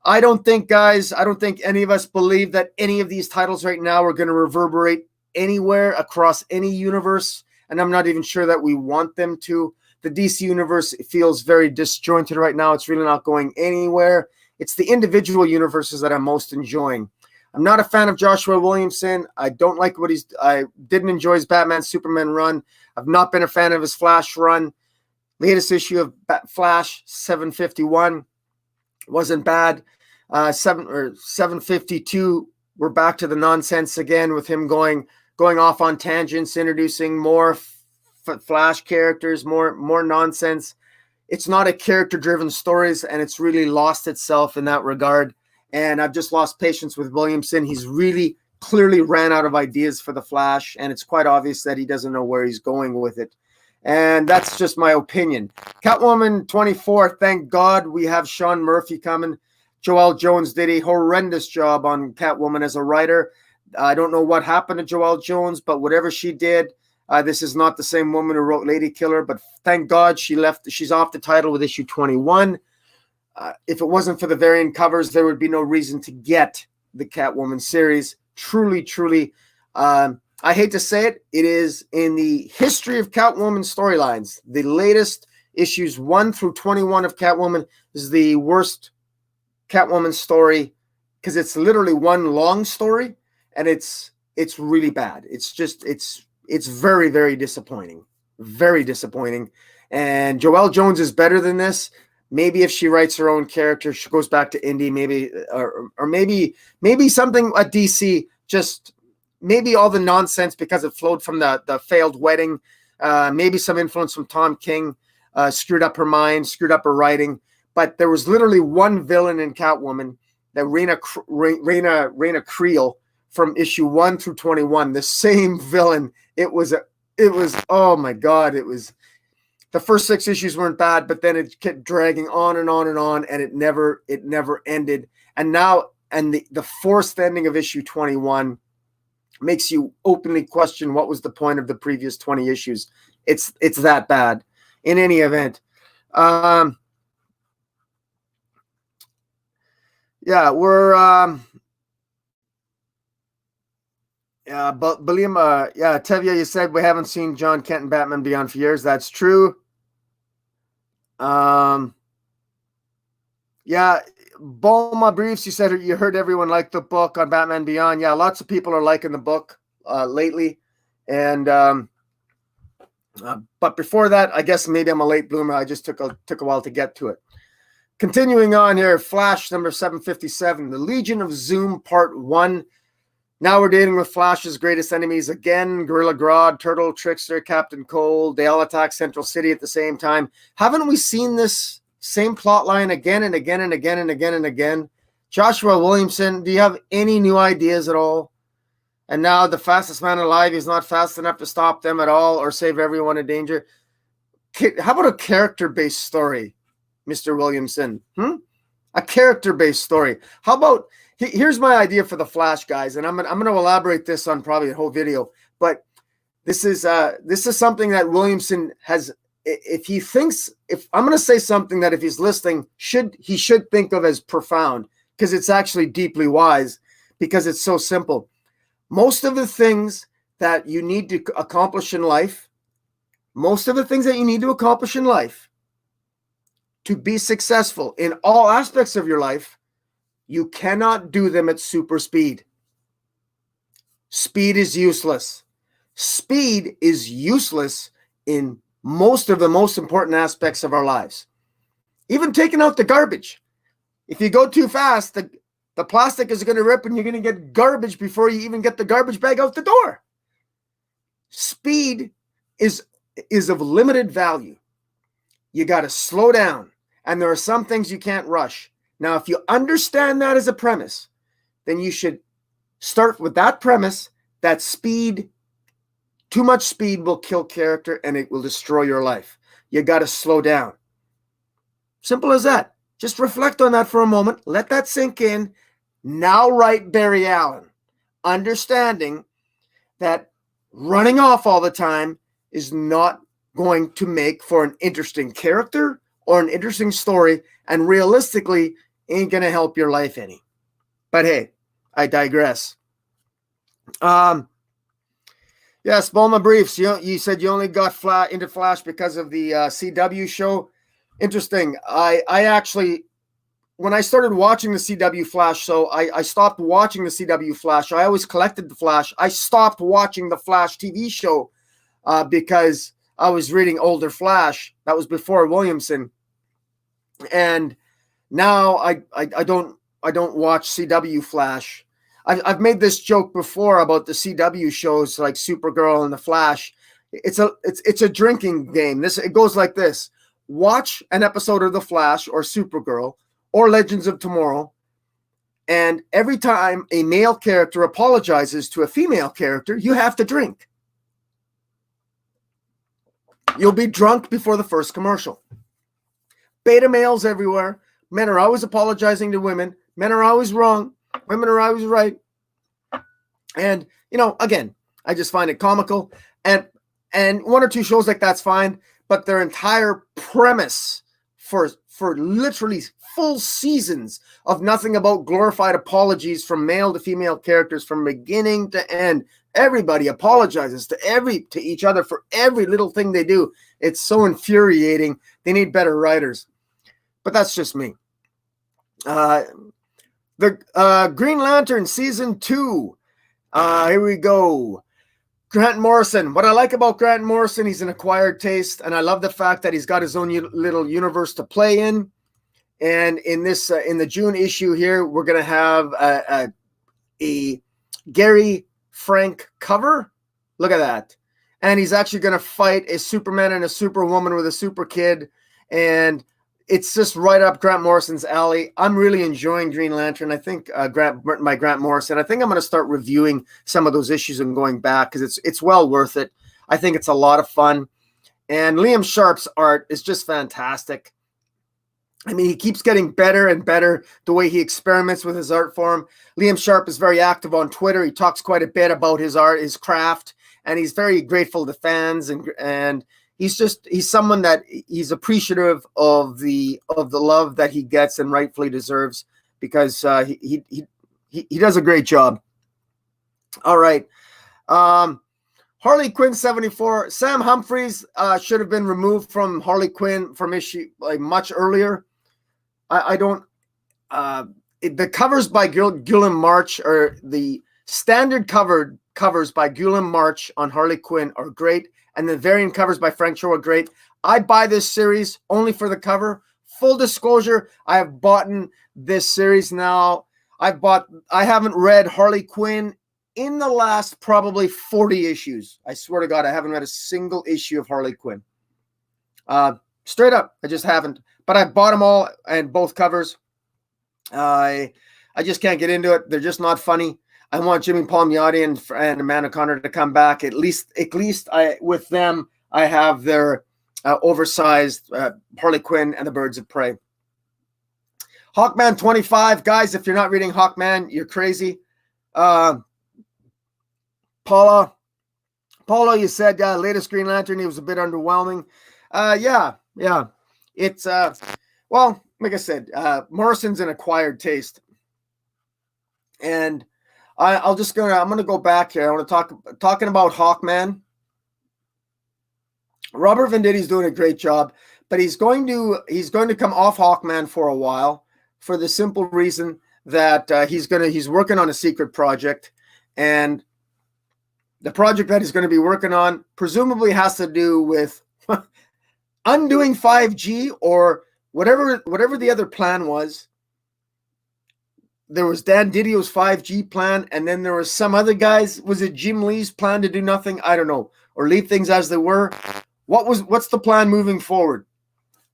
Speaker 1: I don't think any of us believe that any of these titles right now are going to reverberate anywhere across any universe, and I'm not even sure that we want them to. The DC universe feels very disjointed right now. It's really not going anywhere. It's the individual universes that I'm most enjoying. I'm not a fan of Joshua Williamson. I don't like I didn't enjoy his Batman Superman run. I've not been a fan of his Flash run. Latest issue of Flash 751 wasn't bad. 752, we're back to the nonsense again with him going off on tangents, introducing more Flash characters, more nonsense. It's not a character-driven stories, and it's really lost itself in that regard. And I've just lost patience with Williamson. He's really clearly ran out of ideas for the Flash, and it's quite obvious that he doesn't know where he's going with it. And that's just my opinion. Catwoman 24, thank God we have Sean Murphy coming. Joelle Jones did a horrendous job on Catwoman as a writer. I don't know what happened to Joelle Jones, but whatever she did, this is not the same woman who wrote Lady Killer, but thank God she's off the title with issue 21. If it wasn't for the variant covers, there would be no reason to get the Catwoman series. Truly, truly, I hate to say it, it is in the history of Catwoman storylines. The latest issues 1 through 21 of Catwoman is the worst Catwoman story because it's literally one long story, and it's really bad. It's very, very disappointing. Very disappointing. And Joelle Jones is better than this. Maybe if she writes her own character, she goes back to indie, maybe, or maybe something at DC, just maybe all the nonsense because it flowed from the failed wedding. Maybe some influence from Tom King screwed up her mind, screwed up her writing. But there was literally one villain in Catwoman, that Raina Creel from issue 1 through 21. The same villain. It was oh my God! It was the first 6 issues weren't bad, but then it kept dragging on and on and on, and it never ended. And now, the forced ending of issue 21 makes you openly question what was the point of the previous 20 issues. It's that bad. In any event. Yeah, we're but William, Tevya, you said we haven't seen John Kent and Batman Beyond for years. That's true. Yeah, Bulma Briefs, you said you heard everyone like the book on Batman Beyond. Yeah, lots of people are liking the book lately. And but before that, I guess maybe I'm a late bloomer. I just took a while to get to it. Continuing on here, Flash number 757, The Legion of Zoom Part 1. Now we're dealing with Flash's greatest enemies again. Gorilla Grodd, Turtle, Trickster, Captain Cold. They all attack Central City at the same time. Haven't we seen this same plot line again and again and again and again and again? Joshua Williamson, do you have any new ideas at all? And now the fastest man alive is not fast enough to stop them at all or save everyone in danger. How about a character-based story, Mr. Williamson? A character-based story. How about, here's my idea for the Flash, guys, and I'm gonna elaborate this on probably the whole video. But this is something that Williamson has. If I'm gonna say something that if he's listening, he should think of as profound, because it's actually deeply wise, because it's so simple. Most of the things that you need to accomplish in life, to be successful in all aspects of your life, you cannot do them at super speed. Speed is useless. Speed is useless in most of the most important aspects of our lives. Even taking out the garbage. If you go too fast, the plastic is going to rip and you're going to get garbage before you even get the garbage bag out the door. Speed is of limited value. You got to slow down. And there are some things you can't rush. Now, if you understand that as a premise, then you should start with that premise that too much speed will kill character and it will destroy your life. You got to slow down. Simple as that. Just reflect on that for a moment. Let that sink in. Now write Barry Allen, understanding that running off all the time is not going to make for an interesting character or an interesting story, and realistically ain't going to help your life any. But hey, I digress. Yes, Bulma Briefs, you said you only got into Flash because of the CW show. Interesting. I actually, when I started watching the CW Flash show, I stopped watching the CW Flash. I always collected the Flash. I stopped watching the Flash TV show because I was reading older Flash. That was before Williamson. And now I don't watch CW Flash. I've made this joke before about the CW shows like Supergirl and the Flash. It's a drinking game. It goes like this: watch an episode of the Flash or Supergirl or Legends of Tomorrow, and every time a male character apologizes to a female character, you have to drink. You'll be drunk before the first commercial. Beta males everywhere. Men are always apologizing to women. Men are always wrong. Women are always right. And, again, I just find it comical. And one or two shows like that's fine, but their entire premise for literally full seasons of nothing about glorified apologies from male to female characters from beginning to end. Everybody apologizes to each other for every little thing they do. It's so infuriating. They need better writers. But that's just me. The Green Lantern Season 2. Here we go. Grant Morrison. What I like about Grant Morrison, he's an acquired taste, and I love the fact that he's got his own little universe to play in. And in this, in the June issue here, we're going to have a Gary Frank cover. Look at that. And he's actually going to fight a Superman and a Superwoman with a super kid. And it's just right up Grant Morrison's alley. I'm really enjoying Green Lantern. I think Grant Morrison. I think I'm going to start reviewing some of those issues and going back because it's well worth it. I think it's a lot of fun. And Liam Sharp's art is just fantastic. I mean, he keeps getting better and better the way he experiments with his art form. Liam Sharp is very active on Twitter. He talks quite a bit about his art, his craft, and he's very grateful to fans and he's someone that he's appreciative of the love that he gets and rightfully deserves because he does a great job. All right. Harley Quinn 74. Sam Humphries should have been removed from Harley Quinn from issue like much earlier. I don't the covers by Guillem March, or the standard covers by Guillem March on Harley Quinn are great, and the variant covers by Frank Cho are great. I buy this series only for the cover. Full disclosure, I have bought this series now. I haven't read Harley Quinn in the last probably 40 issues. I swear to God, I haven't read a single issue of Harley Quinn. Straight up, I just haven't. But I bought them all and both covers. I just can't get into it. They're just not funny. I want Jimmy Palmiotti and Amanda Conner to come back. At least with them, I have their oversized Harley Quinn and the Birds of Prey. Hawkman 25, guys. If you're not reading Hawkman, you're crazy. Paula, you said latest Green Lantern. He was a bit underwhelming. Yeah. It's well, like I said, Morrison's an acquired taste, and I'm gonna go back here. I want to talking about Hawkman. Robert Venditti's doing a great job, but he's going to come off Hawkman for a while for the simple reason that he's working on a secret project, and the project that he's going to be working on presumably has to do with undoing 5G or whatever the other plan was. There was Dan Didio's 5G plan, and then there was some other guys. Was it Jim Lee's plan to do nothing? I don't know, or leave things as they were. What's the plan moving forward?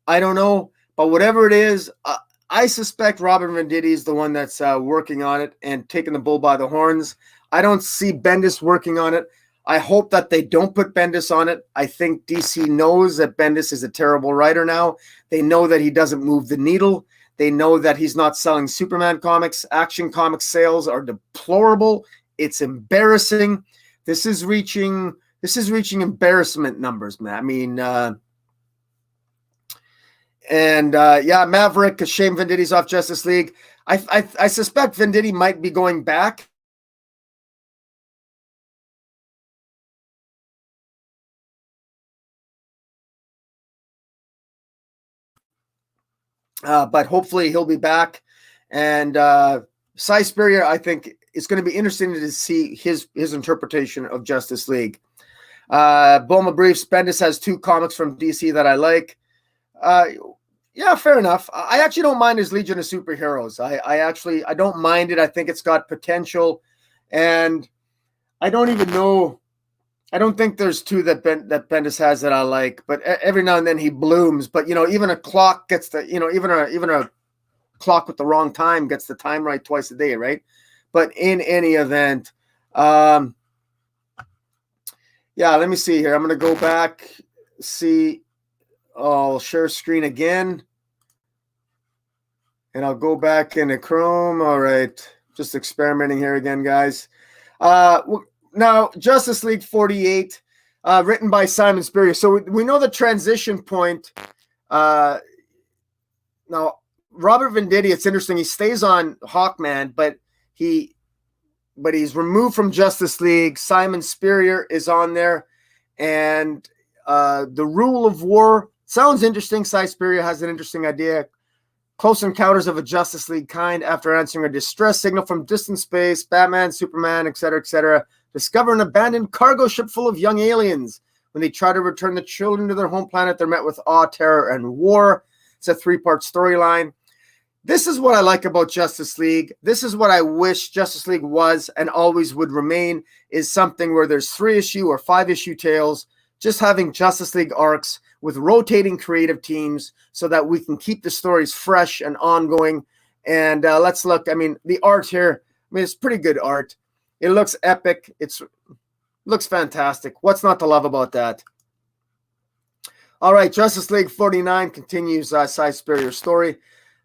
Speaker 1: I don't know, but whatever it is, I suspect Robert Venditti is the one that's working on it and taking the bull by the horns. I don't see Bendis working on it. I hope that they don't put Bendis on it. I think DC knows that Bendis is a terrible writer now. They know that he doesn't move the needle. They know that he's not selling Superman comics. Action comic sales are deplorable. It's embarrassing. This is reaching embarrassment numbers, man. I mean, Maverick, a shame Venditti's off Justice League. I suspect Venditti might be going back. But hopefully he'll be back. And Spurrier, I think it's going to be interesting to see his interpretation of Justice League. Bulma Briefs, Bendis has 2 comics from DC that I like. Yeah, fair enough. I actually don't mind his Legion of Superheroes. I don't mind it. I think it's got potential, and I don't even know. I don't think there's 2 that Bendis has that I like, but every now and then he blooms. But even a clock gets the even a clock with the wrong time gets the time right twice a day, right? But in any event, yeah. Let me see here. I'm gonna go back, see. I'll share screen again, and I'll go back into Chrome. All right, just experimenting here again, guys. Now, Justice League 48, written by Simon Spurrier. So we know the transition point. Now, Robert Venditti, it's interesting. He stays on Hawkman, but he's removed from Justice League. Simon Spurrier is on there, and the Rule of War sounds interesting. Cy Spurrier has an interesting idea. Close encounters of a Justice League kind after answering a distress signal from distant space. Batman, Superman, etc. Discover an abandoned cargo ship full of young aliens. When they try to return the children to their home planet, they're met with awe, terror, and war. It's a 3-part storyline. This is what I like about Justice League. This is what I wish Justice League was and always would remain, is something where there's 3-issue or 5-issue tales, just having Justice League arcs with rotating creative teams so that we can keep the stories fresh and ongoing. And let's look. I mean, the art here, it's pretty good art. It looks epic. It looks fantastic. What's not to love about that? All right, Justice League 49 continues Cy Spurrier's story.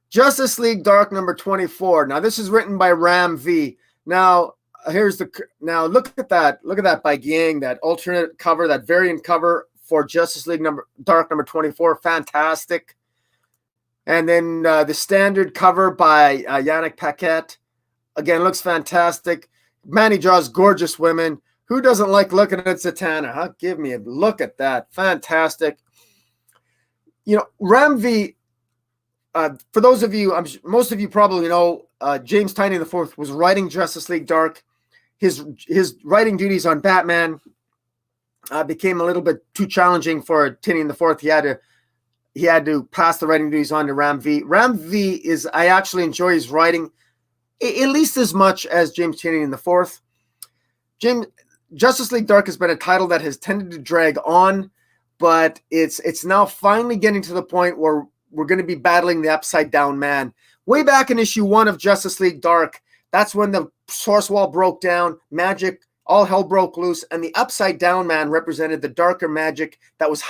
Speaker 1: Justice League Dark number 24. Now, this is written by Ram V. Now, look at that. Look at that by Yang, that alternate cover, that variant cover for Justice League Dark number 24. Fantastic. And then the standard cover by Yannick Paquette. Again, looks fantastic. Man, he draws gorgeous women. Who doesn't like looking at Zatanna? Huh? Give me a look at that. Fantastic. Ram V, for those of you, most of you probably know, James Tynion IV was writing Justice League Dark. His writing duties on Batman became a little bit too challenging for Tynion IV. He had to pass the writing duties on to Ram V. Ram V I actually enjoy his writing at least as much as James Tynion IV. Justice League Dark has been a title that has tended to drag on, but it's now finally getting to the point where we're going to be battling the Upside Down Man. Way back in issue 1 of Justice League Dark, that's when the source wall broke down, magic, all hell broke loose, and the Upside Down Man represented the darker magic that was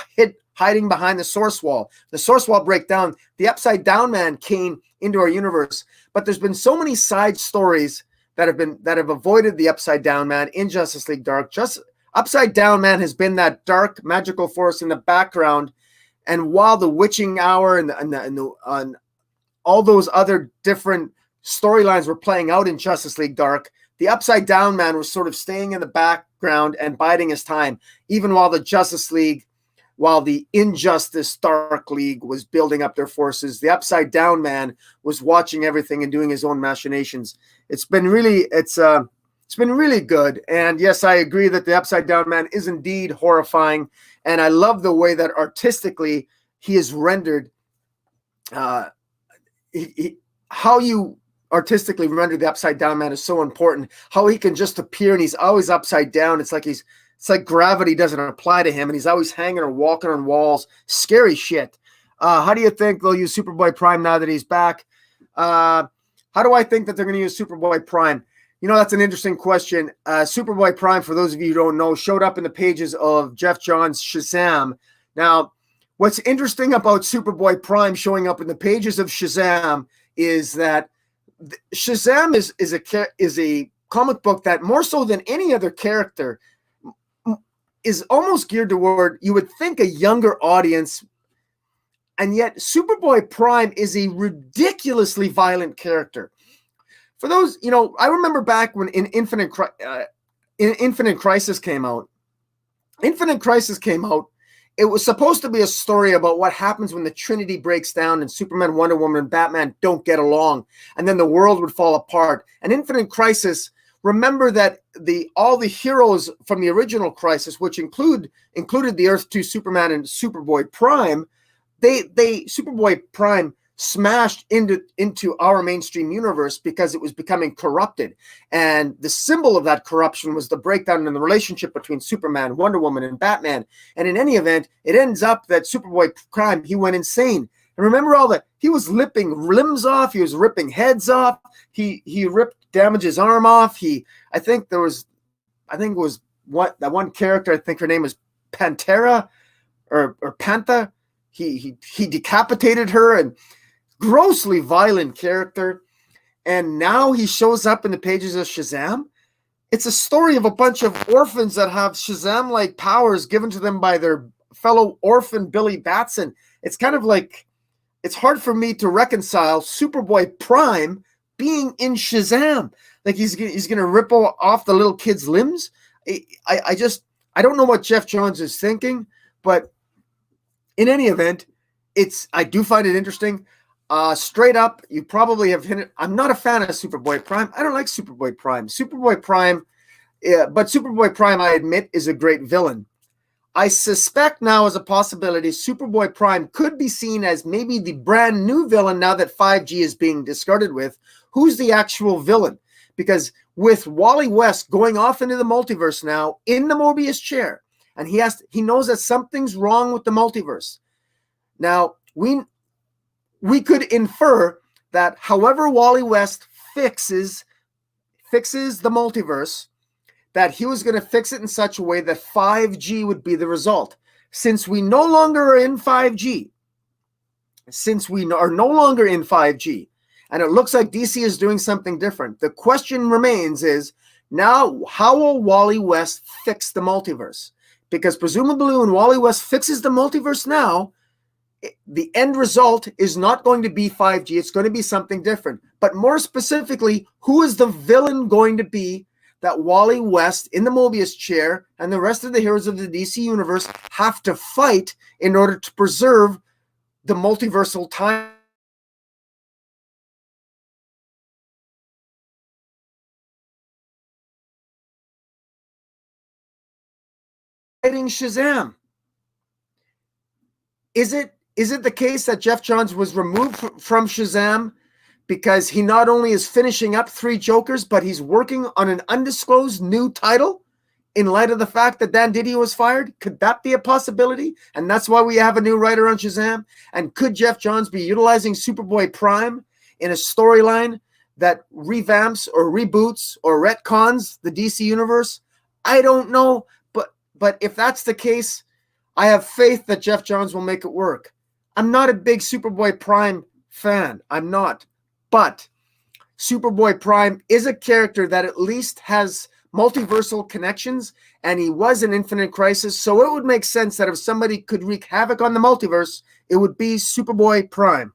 Speaker 1: hiding behind the source wall. The source wall break down, the Upside Down Man came into our universe, but there's been so many side stories that have avoided the Upside Down Man in Justice League Dark. Upside Down Man has been that dark magical force in the background, and while the Witching Hour and all those other different storylines were playing out in Justice League Dark, the Upside Down Man was sort of staying in the background and biding his time, even while the Injustice Dark League was building up their forces. The Upside Down Man was watching everything and doing his own machinations. It's been really good. And yes, I agree that the Upside Down Man is indeed horrifying. And I love the way that artistically he is rendered. How you artistically render the Upside Down Man is so important. How he can just appear and he's always upside down. It's like gravity doesn't apply to him, and he's always hanging or walking on walls. Scary shit. How do you think they'll use Superboy Prime now that he's back? How do I think that they're going to use Superboy Prime? You know, that's an interesting question. Superboy Prime, for those of you who don't know, showed up in the pages of Jeff Johns' Shazam. Now, what's interesting about Superboy Prime showing up in the pages of Shazam is that Shazam is a comic book that, more so than any other character, is almost geared toward, you would think, a younger audience, and yet Superboy Prime is a ridiculously violent character. For those, I remember back when Infinite Crisis came out. Infinite Crisis came out. It was supposed to be a story about what happens when the Trinity breaks down and Superman, Wonder Woman, and Batman don't get along, and then the world would fall apart. And Infinite Crisis, remember that all the heroes from the original Crisis, which included the Earth 2 Superman and Superboy Prime, Superboy Prime smashed into our mainstream universe because it was becoming corrupted. And the symbol of that corruption was the breakdown in the relationship between Superman, Wonder Woman, and Batman. And in any event, it ends up that Superboy Prime, he went insane. And remember he was ripping limbs off, he was ripping heads off, he damaged his arm off. I think it was that one character, I think her name was Pantera or Pantha. He decapitated her, and grossly violent character. And now he shows up in the pages of Shazam. It's a story of a bunch of orphans that have Shazam-like powers given to them by their fellow orphan Billy Batson. It's kind of like, it's hard for me to reconcile Superboy Prime being in Shazam. Like he's going to rip off the little kid's limbs. I don't know what Jeff Johns is thinking, but in any event, I do find it interesting. Straight up, you probably have hit it. I'm not a fan of Superboy Prime. I don't like Superboy Prime. But Superboy Prime, I admit, is a great villain. I suspect now, as a possibility, Superboy Prime could be seen as maybe the brand new villain now that 5G is being discarded with. Who's the actual villain? Because with Wally West going off into the multiverse now in the Mobius chair, and he knows that something's wrong with the multiverse. Now, we could infer that however Wally West fixes the multiverse, that he was going to fix it in such a way that 5G would be the result. Since we no longer are in 5G, and it looks like DC is doing something different, the question remains is, now how will Wally West fix the multiverse? Because presumably when Wally West fixes the multiverse now, the end result is not going to be 5G. It's going to be something different. But more specifically, who is the villain going to be that Wally West in the Mobius chair and the rest of the heroes of the DC universe have to fight in order to preserve the multiversal time writing Shazam? Is it the case that Geoff Johns was removed from Shazam because he not only is finishing up 3 Jokers, but he's working on an undisclosed new title in light of the fact that Venditti was fired? Could that be a possibility? And that's why we have a new writer on Shazam? And could Geoff Johns be utilizing Superboy Prime in a storyline that revamps or reboots or retcons the DC universe? I don't know, but if that's the case, I have faith that Geoff Johns will make it work. I'm not a big Superboy Prime fan. I'm not. But Superboy Prime is a character that at least has multiversal connections, and he was in Infinite Crisis, so it would make sense that if somebody could wreak havoc on the multiverse, it would be Superboy Prime.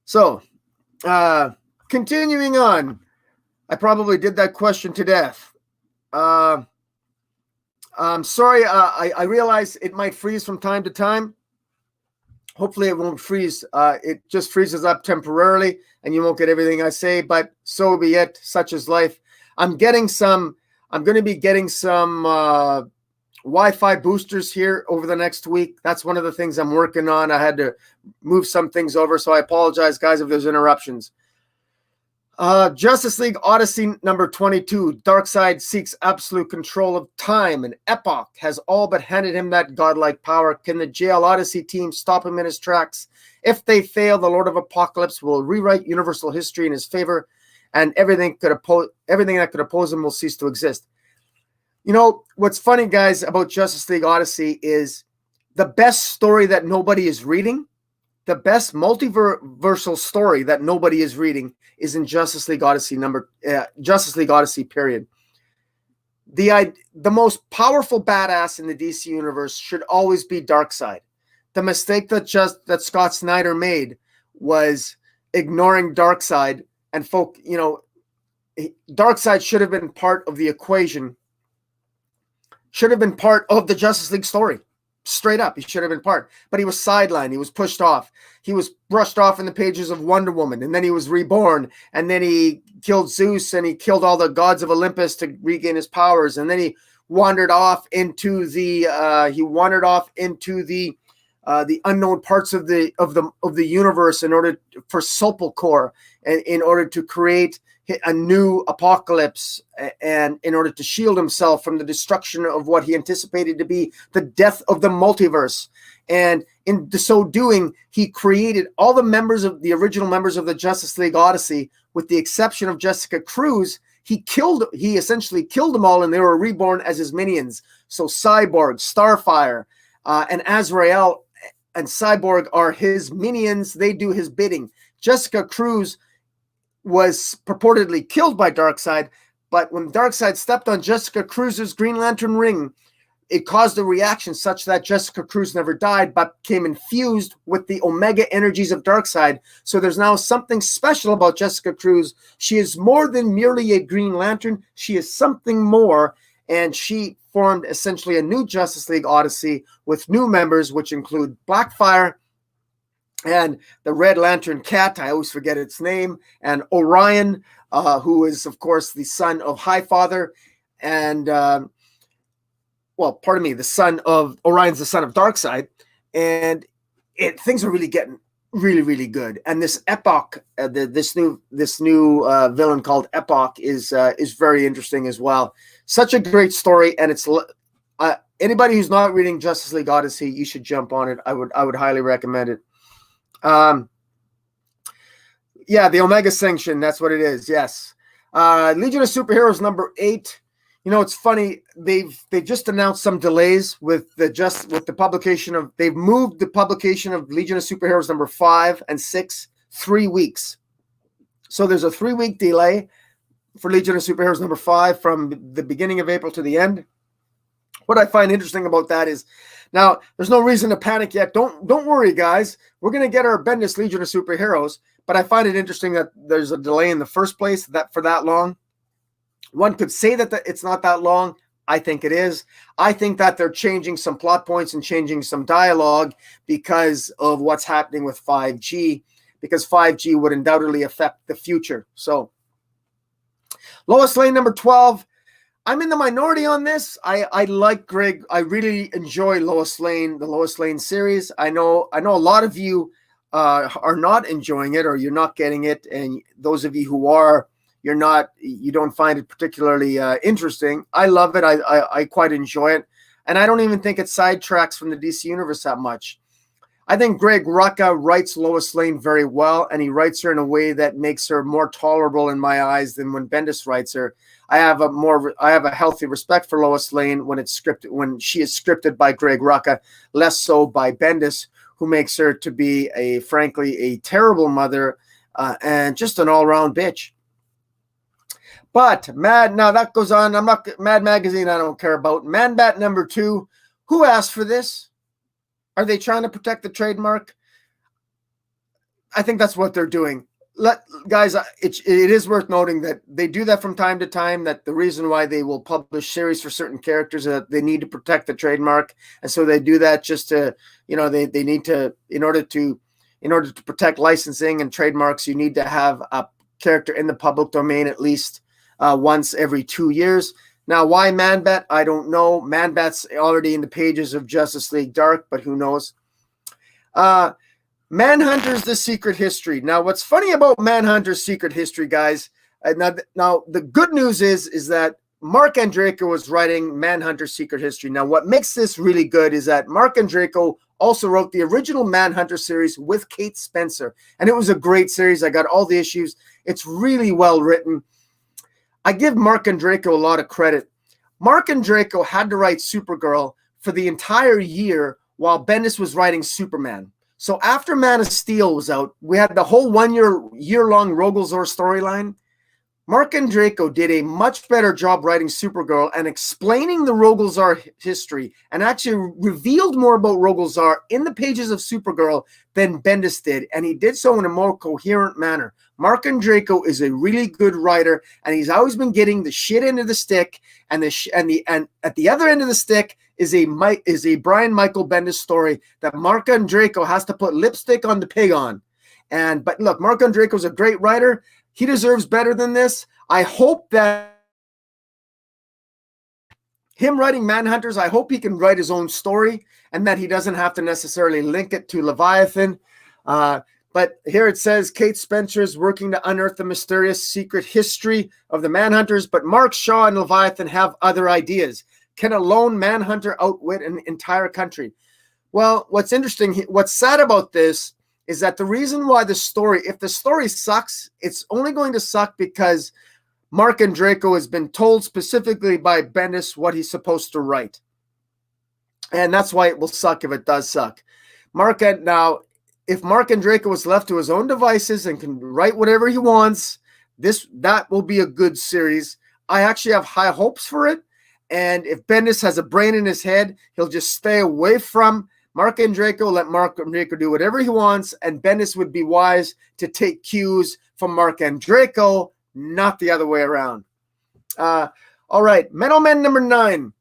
Speaker 1: So, continuing on, I probably did that question to death. I'm sorry, I realize it might freeze from time to time. Hopefully it won't freeze. It just freezes up temporarily and you won't get everything I say, but so be it. Such is life. I'm going to be getting some Wi-Fi boosters here over the next week. That's one of the things I'm working on. I had to move some things over, so I apologize, guys, if there's interruptions. Justice League Odyssey number 22. Darkseid seeks absolute control of time, and Epoch has all but handed him that godlike power. Can the JL Odyssey team stop him in his tracks? If they fail, the Lord of Apocalypse will rewrite universal history in his favor, and everything that could oppose him will cease to exist. You know, what's funny, guys, about Justice League Odyssey is the best story that nobody is reading, the best multiversal story that nobody is reading is in Justice League Odyssey Justice League Odyssey, period. The most powerful badass in the DC universe should always be Darkseid. The mistake that Scott Snyder made was ignoring Darkseid, and Darkseid should have been part of the equation, should have been part of the Justice League story. Straight up, he should have been part, but he was sidelined. He was pushed off. He was brushed off in the pages of Wonder Woman, and then he was reborn, and then he killed Zeus, and he killed all the gods of Olympus to regain his powers, and then he wandered off into the unknown parts of the universe in order for Sepulchre, and in order to create a new apocalypse, and in order to shield himself from the destruction of what he anticipated to be the death of the multiverse. And in so doing, he created all the original members of the Justice League Odyssey, with the exception of Jessica Cruz. He essentially killed them all, and they were reborn as his minions. So Cyborg, Starfire, and Azrael and Cyborg are his minions. They do his bidding. Jessica Cruz was purportedly killed by Darkseid, but when Darkseid stepped on Jessica Cruz's Green Lantern ring, it caused a reaction such that Jessica Cruz never died, but became infused with the Omega energies of Darkseid. So there's now something special about Jessica Cruz. She is more than merely a Green Lantern. She is something more, and she formed essentially a new Justice League Odyssey with new members, which include Blackfire, and the Red Lantern Cat, I always forget its name, and Orion, who is, of course, the son of Highfather, and, Orion's the son of Darkseid, and things are really getting really, really good. And this Epoch, this new villain called Epoch is very interesting as well. Such a great story, and it's anybody who's not reading Justice League Odyssey, you should jump on it. I would highly recommend it. The Omega Sanction, that's what it is. Yes. Legion of Superheroes number 8. You know, it's funny, they've just announced some delays with the publication of, they've moved the publication of Legion of Superheroes number 5 and 6 3 weeks. So there's a 3-week delay for Legion of Superheroes number 5 from the beginning of April to the end. What I find interesting about that is, now there's no reason to panic yet. Don't worry, guys. We're going to get our Bendis Legion of Superheroes, but I find it interesting that there's a delay in the first place for that long. One could say that it's not that long. I think it is. I think that they're changing some plot points and changing some dialogue because of what's happening with 5G, because 5G would undoubtedly affect the future. So Lois Lane number 12. I'm in the minority on this. I like Greg. I really enjoy Lois Lane, the Lois Lane series. I know a lot of you are not enjoying it, or you're not getting it, and those of you who are, you don't find it particularly interesting. I love it. I quite enjoy it, and I don't even think it sidetracks from the DC universe that much. I think Greg Rucka writes Lois Lane very well, and he writes her in a way that makes her more tolerable in my eyes than when Bendis writes her. I have a healthy respect for Lois Lane when she is scripted by Greg Rucka, less so by Bendis, who makes her to be frankly a terrible mother and just an all-around bitch. But now that goes on. Mad Magazine I don't care about. Man Bat number 2. Who asked for this? Are they trying to protect the trademark? I think that's what they're doing. Guys, it is worth noting that they do that from time to time, that the reason why they will publish series for certain characters is that they need to protect the trademark. And so they do that just to, they need to, in order to protect licensing and trademarks, you need to have a character in the public domain at least once every 2 years. Now, why Man-Bat? I don't know. Man-Bat's already in the pages of Justice League Dark, but who knows? Manhunter's The Secret History. Now, what's funny about Manhunter's Secret History, guys, now the good news is that Mark Andreyko was writing Manhunter's Secret History. Now, what makes this really good is that Mark Andreyko also wrote the original Manhunter series with Kate Spencer, and it was a great series. I got all the issues. It's really well written. I give Mark Andreyko a lot of credit. Mark Andreyko had to write Supergirl for the entire year while Bendis was writing Superman. So after Man of Steel was out, we had the whole year-long Rogolzor storyline. Mark Andreyko did a much better job writing Supergirl and explaining the Rogolzar history, and actually revealed more about Rogolzar in the pages of Supergirl than Bendis did, and he did so in a more coherent manner. Mark Andreyko is a really good writer, and he's always been getting the shit end of the stick, and at the other end of the stick is a Brian Michael Bendis story that Mark Andreyko has to put lipstick on the pig on. But look, Mark Andreyko is a great writer. He deserves better than this. I hope that him writing Manhunters, I hope he can write his own story and that he doesn't have to necessarily link it to Leviathan. But here it says, Kate Spencer is working to unearth the mysterious secret history of the Manhunters, but Mark Shaw and Leviathan have other ideas. Can a lone Manhunter outwit an entire country? Well, what's interesting, what's sad about this is that the reason why if the story sucks, it's only going to suck because Mark Andreyko has been told specifically by Bendis what he's supposed to write. And that's why it will suck if it does suck. Now, if Mark Andreyko was left to his own devices and can write whatever he wants, that will be a good series. I actually have high hopes for it. And if Bendis has a brain in his head, he'll just stay away from Mark Andreyko, let Mark Andreyko do whatever he wants, and Bendis would be wise to take cues from Mark Andreyko, not the other way around. All right, Metal Men number 9.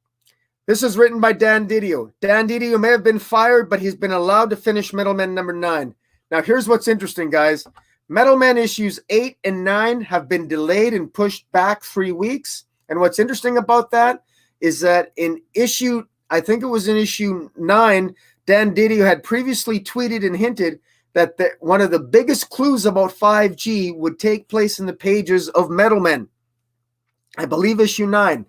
Speaker 1: This is written by Dan Didio. Dan Didio may have been fired, but he's been allowed to finish Metal Men number 9. Now, here's what's interesting, guys. Metal Men issues 8 and 9 have been delayed and pushed back 3 weeks. And what's interesting about that is that in issue 9, Dan Didio had previously tweeted and hinted that one of the biggest clues about 5G would take place in the pages of Metal Men. I believe issue 9.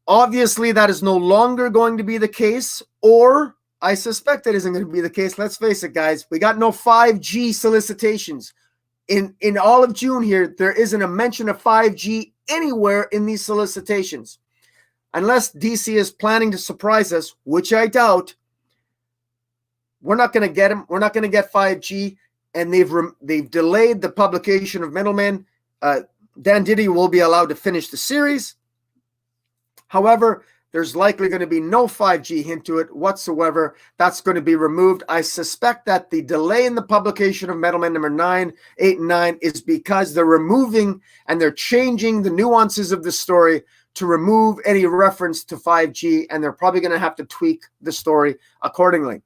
Speaker 1: Obviously, that is no longer going to be the case, or I suspect that isn't going to be the case. Let's face it, guys. We got no 5G solicitations. In all of June here, there isn't a mention of 5G anywhere in these solicitations. Unless DC is planning to surprise us, which I doubt, we're not going to get them. We're not going to get 5G, and they've delayed the publication of Metal Men. Dan Didio will be allowed to finish the series. However, there's likely going to be no 5G hint to it whatsoever. That's going to be removed. I suspect that the delay in the publication of Metal Men number 9, 8, and 9 is because they're removing and they're changing the nuances of the story to remove any reference to 5G, and they're probably going to have to tweak the story accordingly.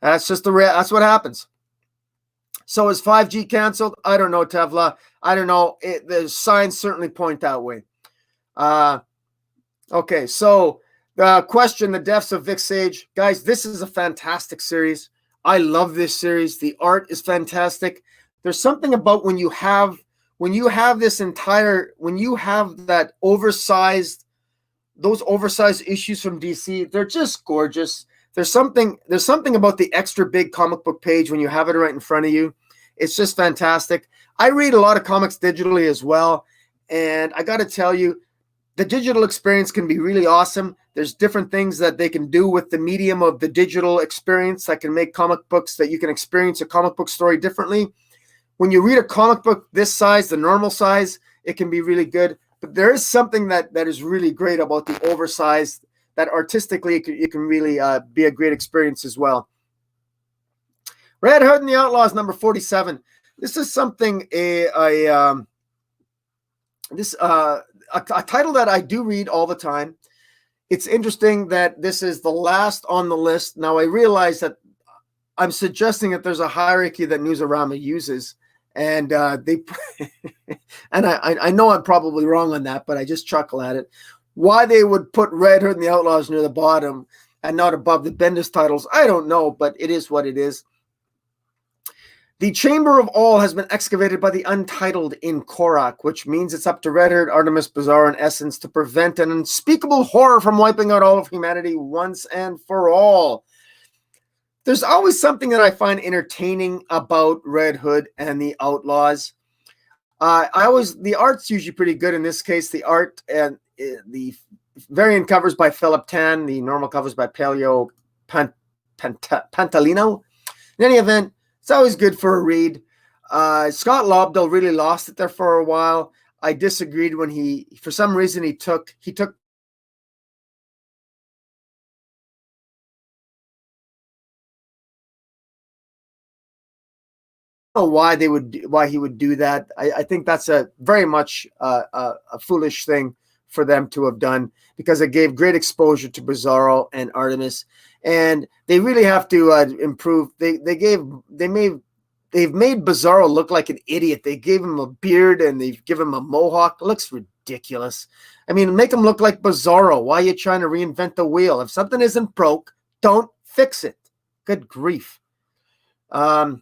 Speaker 1: That's what happens. So is 5G canceled? I don't know, Tevla. I don't know. The signs certainly point that way. Okay, so the question, the deaths of Vic Sage. Guys, this is a fantastic series. I love this series. The art is fantastic. There's something about when you have that oversized, those oversized issues from DC, they're just gorgeous. There's something about the extra big comic book page when you have it right in front of you. It's just fantastic. I read a lot of comics digitally as well, and I got to tell you, the digital experience can be really awesome. There's different things that they can do with the medium of the digital experience that can make comic books, that you can experience a comic book story differently. When you read a comic book this size, the normal size, it can be really good. But there is something that is really great about the oversized, that artistically it can really be a great experience as well. Red Hood and the Outlaws, number 47. This is something, a title that I do read all the time. It's interesting that this is the last on the list. Now, I realize that I'm suggesting that there's a hierarchy that Newsarama uses, and and I know I'm probably wrong on that, but I just chuckle at it. Why they would put Red Hood and the Outlaws near the bottom and not above the Bendis titles, I don't know, but it is what it is. The Chamber of All has been excavated by the Untitled in Korak, which means it's up to Red Hood, Artemis, Bizarro, and Essence to prevent an unspeakable horror from wiping out all of humanity once and for all. There's always something that I find entertaining about Red Hood and the Outlaws. The art's usually pretty good in this case. The art and the variant covers by Philip Tan, the normal covers by Pelio Pantalino. In any event, it's always good for a read. Scott Lobdell really lost it there for a while. I disagreed when for some reason he took know why he would do that. I think that's a very much a foolish thing for them to have done, because it gave great exposure to Bizarro and Artemis, and they really have to improve. They've made Bizarro look like an idiot. They gave him a beard and they've given him a mohawk. It looks ridiculous. I mean, make him look like Bizarro. Why are you trying to reinvent the wheel? If something isn't broke, don't fix it. Good grief. Why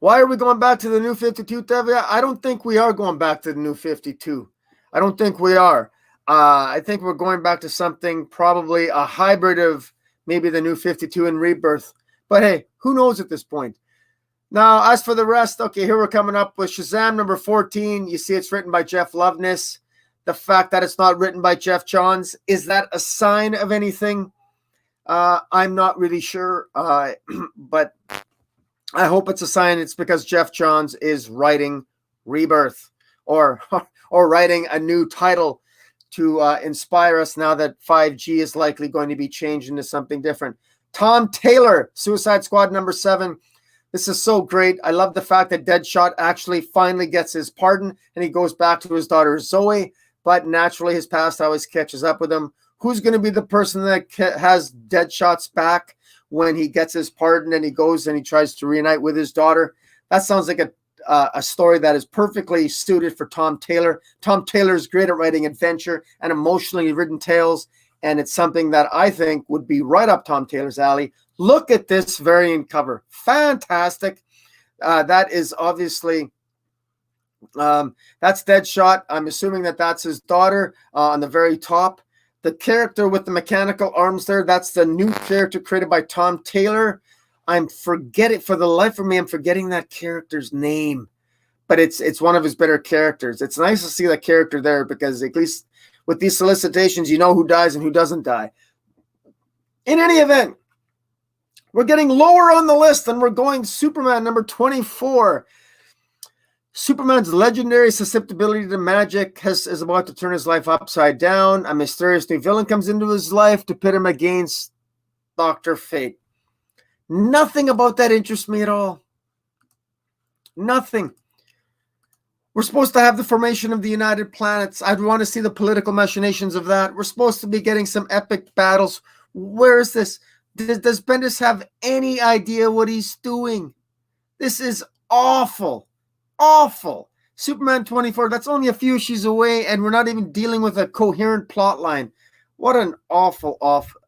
Speaker 1: are we going back to the New 52, Tevya? I don't think we are going back to the New 52. I don't think we are. I think we're going back to something, probably a hybrid of maybe the New 52 and Rebirth. But hey, who knows at this point? Now, as for the rest, okay, here we're coming up with Shazam number 14. You see it's written by Jeff Loveness. The fact that it's not written by Jeff Johns, is that a sign of anything? I'm not really sure, but I hope it's a sign. It's because Jeff Johns is writing Rebirth, or writing a new title to inspire us now that 5G is likely going to be changed into something different. Tom Taylor, Suicide Squad number 7. This is so great. I love the fact that Deadshot actually finally gets his pardon and he goes back to his daughter Zoe, but naturally his past always catches up with him. Who's going to be the person that has Deadshot's back when he gets his pardon and he goes and he tries to reunite with his daughter? That sounds like a story that is perfectly suited for Tom Taylor. Tom Taylor is great at writing adventure and emotionally written tales, and it's something that I think would be right up Tom Taylor's alley. Look at this variant cover. Fantastic. That is obviously, that's Deadshot. I'm assuming that that's his daughter on the very top. The character with the mechanical arms there, that's the new character created by Tom Taylor. I'm forgetting, for the life of me, I'm forgetting that character's name. But it's one of his better characters. It's nice to see that character there, because at least with these solicitations, you know who dies and who doesn't die. In any event, we're getting lower on the list, and we're going Superman number 24. Superman's legendary susceptibility to magic is about to turn his life upside down. A mysterious new villain comes into his life to pit him against Dr. Fate. Nothing about that interests me at all. Nothing. We're supposed to have the formation of the United Planets. I'd want to see the political machinations of that. We're supposed to be getting some epic battles. Where is this? Does Bendis have any idea what he's doing? This is awful. Awful. Superman 24, that's only a few issues away, and we're not even dealing with a coherent plot line. What an awful.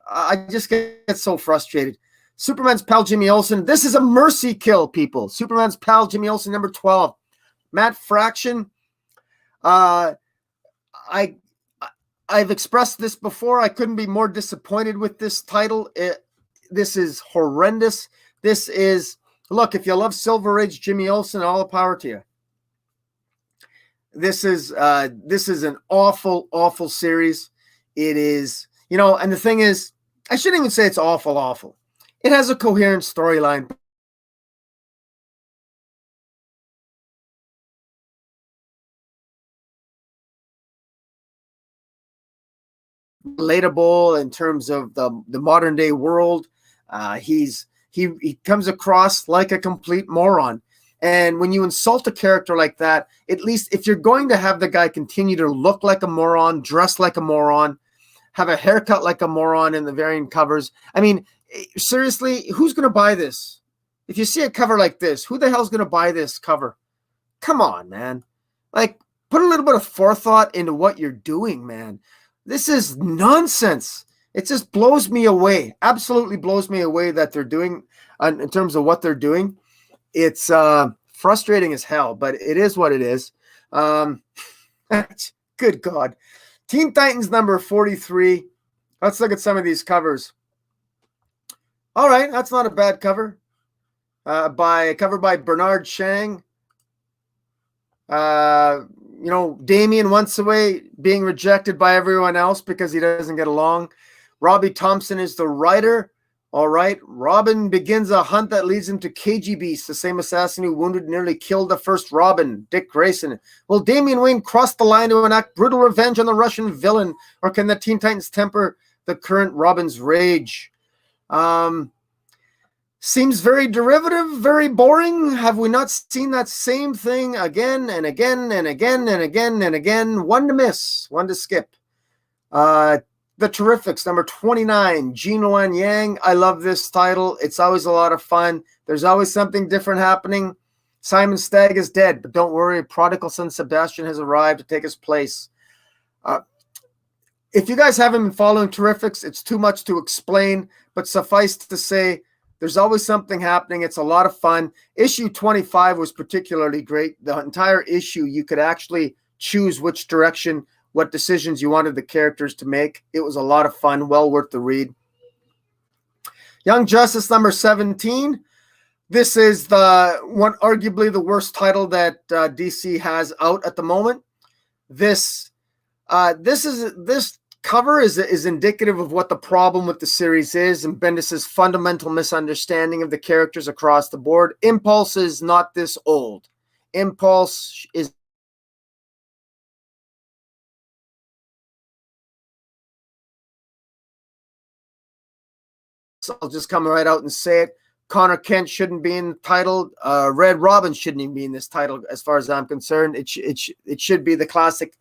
Speaker 1: I just get so frustrated. Superman's pal Jimmy Olsen. This is a mercy kill, people. Superman's pal Jimmy Olsen, number 12. Matt Fraction. I've expressed this before. I couldn't be more disappointed with this title. This is horrendous. This is, look, if you love Silver Age Jimmy Olsen, all the power to you. This is an awful, awful series. It is, and the thing is, I shouldn't even say it's awful. It has a coherent storyline. Relatable in terms of the modern day world. He comes across like a complete moron. And when you insult a character like that, at least if you're going to have the guy continue to look like a moron, dress like a moron, have a haircut like a moron in the variant covers, I mean, seriously, who's going to buy this? If you see a cover like this, who the hell's going to buy this cover? Come on, man. Like, put a little bit of forethought into what you're doing, man. This is nonsense. It just blows me away. Absolutely blows me away that they're doing, in terms of what they're doing. It's frustrating as hell, but it is what it is. Good God. Teen Titans number 43. Let's look at some of these covers. All right, that's not a bad cover. Cover by Bernard Chang. Damian once away, being rejected by everyone else because he doesn't get along. Robbie Thompson is the writer. All right. Robin begins a hunt that leads him to KG Beast, the same assassin who wounded and nearly killed the first Robin, Dick Grayson. Will Damian Wayne cross the line to enact brutal revenge on the Russian villain, or can the Teen Titans temper the current Robin's rage? Seems very derivative, very boring. Have we not seen that same thing again and again and again and again and again? One to miss, one to skip. The Terrifics, number 29, Gene Wan Yang. I love this title. It's always a lot of fun. There's always something different happening. Simon Stagg is dead, but don't worry. Prodigal son Sebastian has arrived to take his place. If you guys haven't been following Terrifics, it's too much to explain, but suffice to say, there's always something happening. It's a lot of fun. Issue 25 was particularly great. The entire issue, you could actually choose which direction, what decisions you wanted the characters to make. It was a lot of fun, well worth the read. Young Justice number 17. This is arguably the worst title that DC has out at the moment. This cover is indicative of what the problem with the series is, and Bendis's fundamental misunderstanding of the characters across the board. Impulse is not this old. Impulse is I'll just come right out and say it. Connor Kent shouldn't be in the title. Red Robin shouldn't even be in this title, as far as I'm concerned. It should be the classic.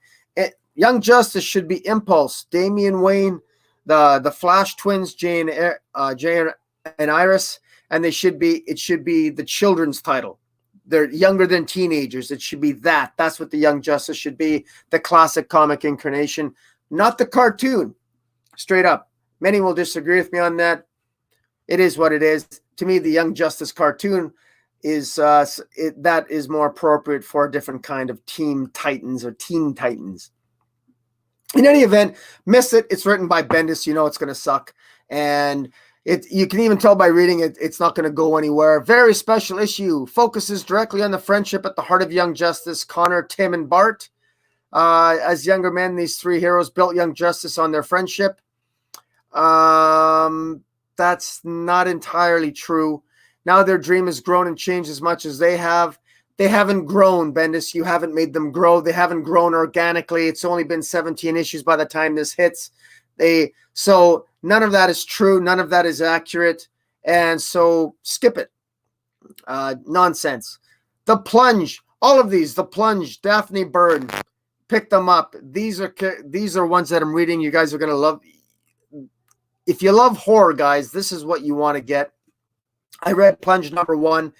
Speaker 1: Young Justice should be Impulse. Damian Wayne, the Flash twins, Jay and Iris, and it should be the children's title. They're younger than teenagers. It should be that. That's what the Young Justice should be. The classic comic incarnation, not the cartoon. Straight up. Many will disagree with me on that. It is what it is. To me, the Young Justice cartoon is that is more appropriate for a different kind of Teen Titans or Teen Titans. In any event, miss it. It's written by Bendis. You know it's going to suck. And you can even tell by reading it, it's not going to go anywhere. Very special issue. Focuses directly on the friendship at the heart of Young Justice, Connor, Tim, and Bart. As younger men, these three heroes built Young Justice on their friendship. That's not entirely true. Now their dream has grown and changed as much as they have. They haven't grown, Bendis. You haven't made them grow. They haven't grown organically. It's only been 17 issues by the time this hits. So none of that is true. None of that is accurate. And so skip it. Nonsense. The Plunge. All of these. The Plunge. Daphne Byrne. Pick them up. These are ones that I'm reading. You guys are going to love. If you love horror, guys, this is what you want to get. I read plunge number 1.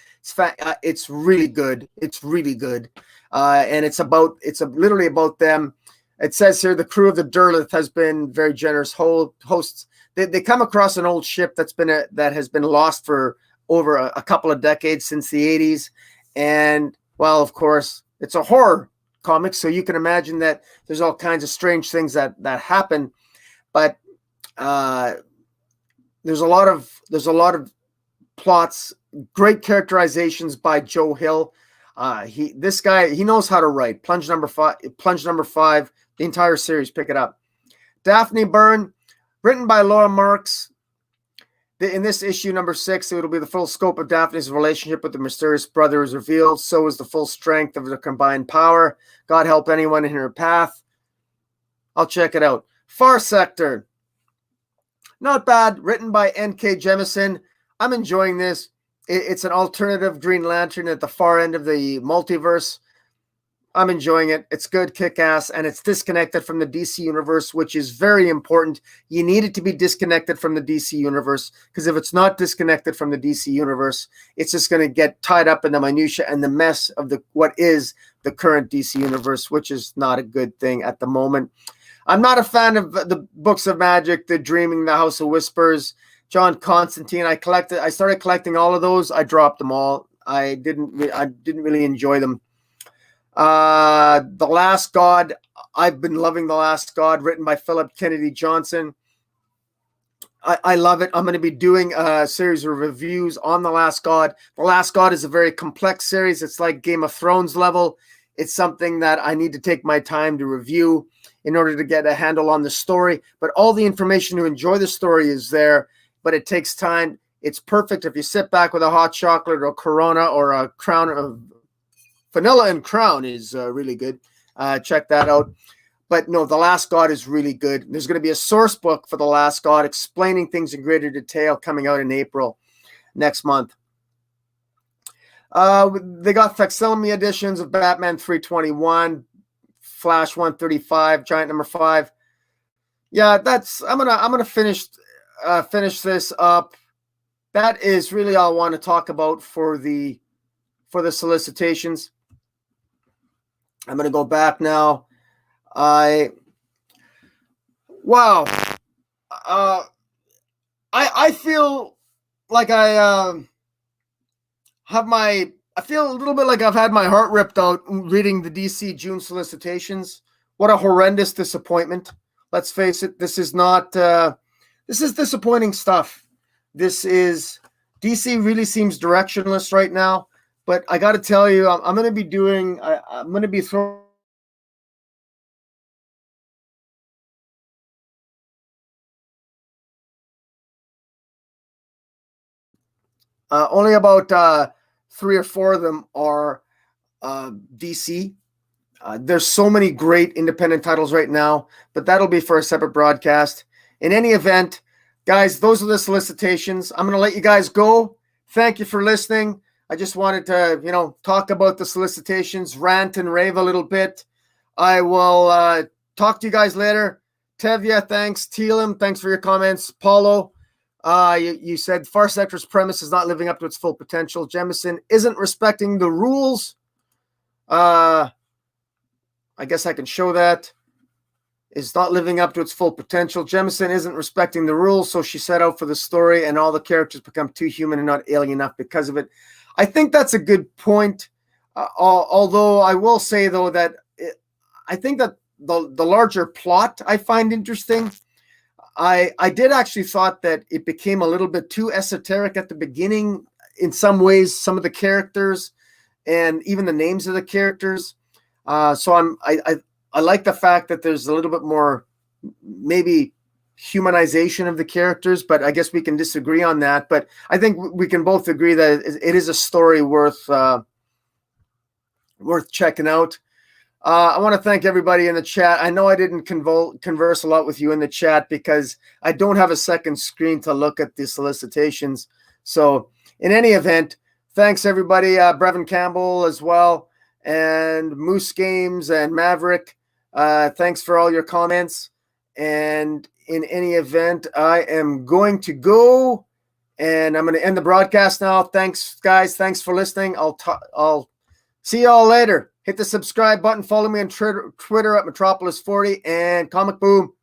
Speaker 1: It's really good. It's really good. And it's literally about them. It says here the crew of the Derleth has been very generous hosts. They come across an old ship that has been lost for over a couple of decades, since the 80s. And, well, of course, it's a horror comic, so you can imagine that there's all kinds of strange things that happen. But there's a lot of plots, great characterizations by Joe Hill. This guy knows how to write. Plunge number 5, the entire series. Pick it up. Daphne Byrne, written by Laura Marks. In this issue, number 6, it'll be the full scope of Daphne's relationship with the mysterious brother is revealed. So is the full strength of their combined power. God help anyone in her path. I'll check it out. Far Sector. Not bad. Written by N.K. Jemisin. I'm enjoying this. It's an alternative Green Lantern at the far end of the multiverse. I'm enjoying it. It's good, kick-ass, and it's disconnected from the DC universe, which is very important. You need it to be disconnected from the DC universe, because if it's not disconnected from the DC universe, it's just going to get tied up in the minutia and the mess of what is the current DC universe, which is not a good thing at the moment. I'm not a fan of the Books of Magic, The Dreaming, The House of Whispers, John Constantine. I started collecting all of those. I dropped them all. I didn't really enjoy them. The Last God. I've been loving The Last God, written by Philip Kennedy Johnson. I love it. I'm going to be doing a series of reviews on The Last God. The Last God is a very complex series. It's like Game of Thrones level. It's something that I need to take my time to review in order to get a handle on the story. But all the information to enjoy the story is there, but it takes time. It's perfect if you sit back with a hot chocolate or a Corona or a Crown of Vanilla and Crown is really good. Check that out. But no, The Last God is really good. There's going to be a source book for The Last God explaining things in greater detail coming out in April next month. They got facsimile editions of Batman 321, Flash 135, Giant number 5. Yeah, I'm gonna finish this up. That is really all I want to talk about for the solicitations. I'm gonna go back now. I feel like I feel a little bit like I've had my heart ripped out reading the DC June solicitations. What a horrendous disappointment. Let's face it, this is disappointing stuff. DC really seems directionless right now, but I got to tell you, I'm going to be throwing only about 3 or 4 of them are DC. There's so many great independent titles right now, but that'll be for a separate broadcast. In any event, guys, those are the solicitations. I'm going to let you guys go. Thank you for listening. I just wanted to, talk about the solicitations, rant and rave a little bit. I will talk to you guys later. Tevya, thanks. Teelam, thanks for your comments. Paulo, you said Far Sector's premise is not living up to its full potential. Jemison isn't respecting the rules. I guess I can show that. Is not living up to its full potential. Jemison isn't respecting the rules, so she set out for the story, and all the characters become too human and not alien enough because of it. I think that's a good point. Although I will say, though, that I think that the larger plot I find interesting. I did actually thought that it became a little bit too esoteric at the beginning in some ways, some of the characters and even the names of the characters. So I like the fact that there's a little bit more maybe humanization of the characters, but I guess we can disagree on that. But I think we can both agree that it is a story worth checking out. I want to thank everybody in the chat. I know I didn't converse a lot with you in the chat because I don't have a second screen to look at the solicitations. So in any event, thanks everybody. Brevin Campbell as well, and Moose Games and Maverick. Thanks for all your comments. And in any event, I am going to go And I'm going to end the broadcast now. Thanks, guys. Thanks for listening. I'll see you all later. Hit the subscribe button. Follow me on Twitter at Metropolis40 and Comic Boom.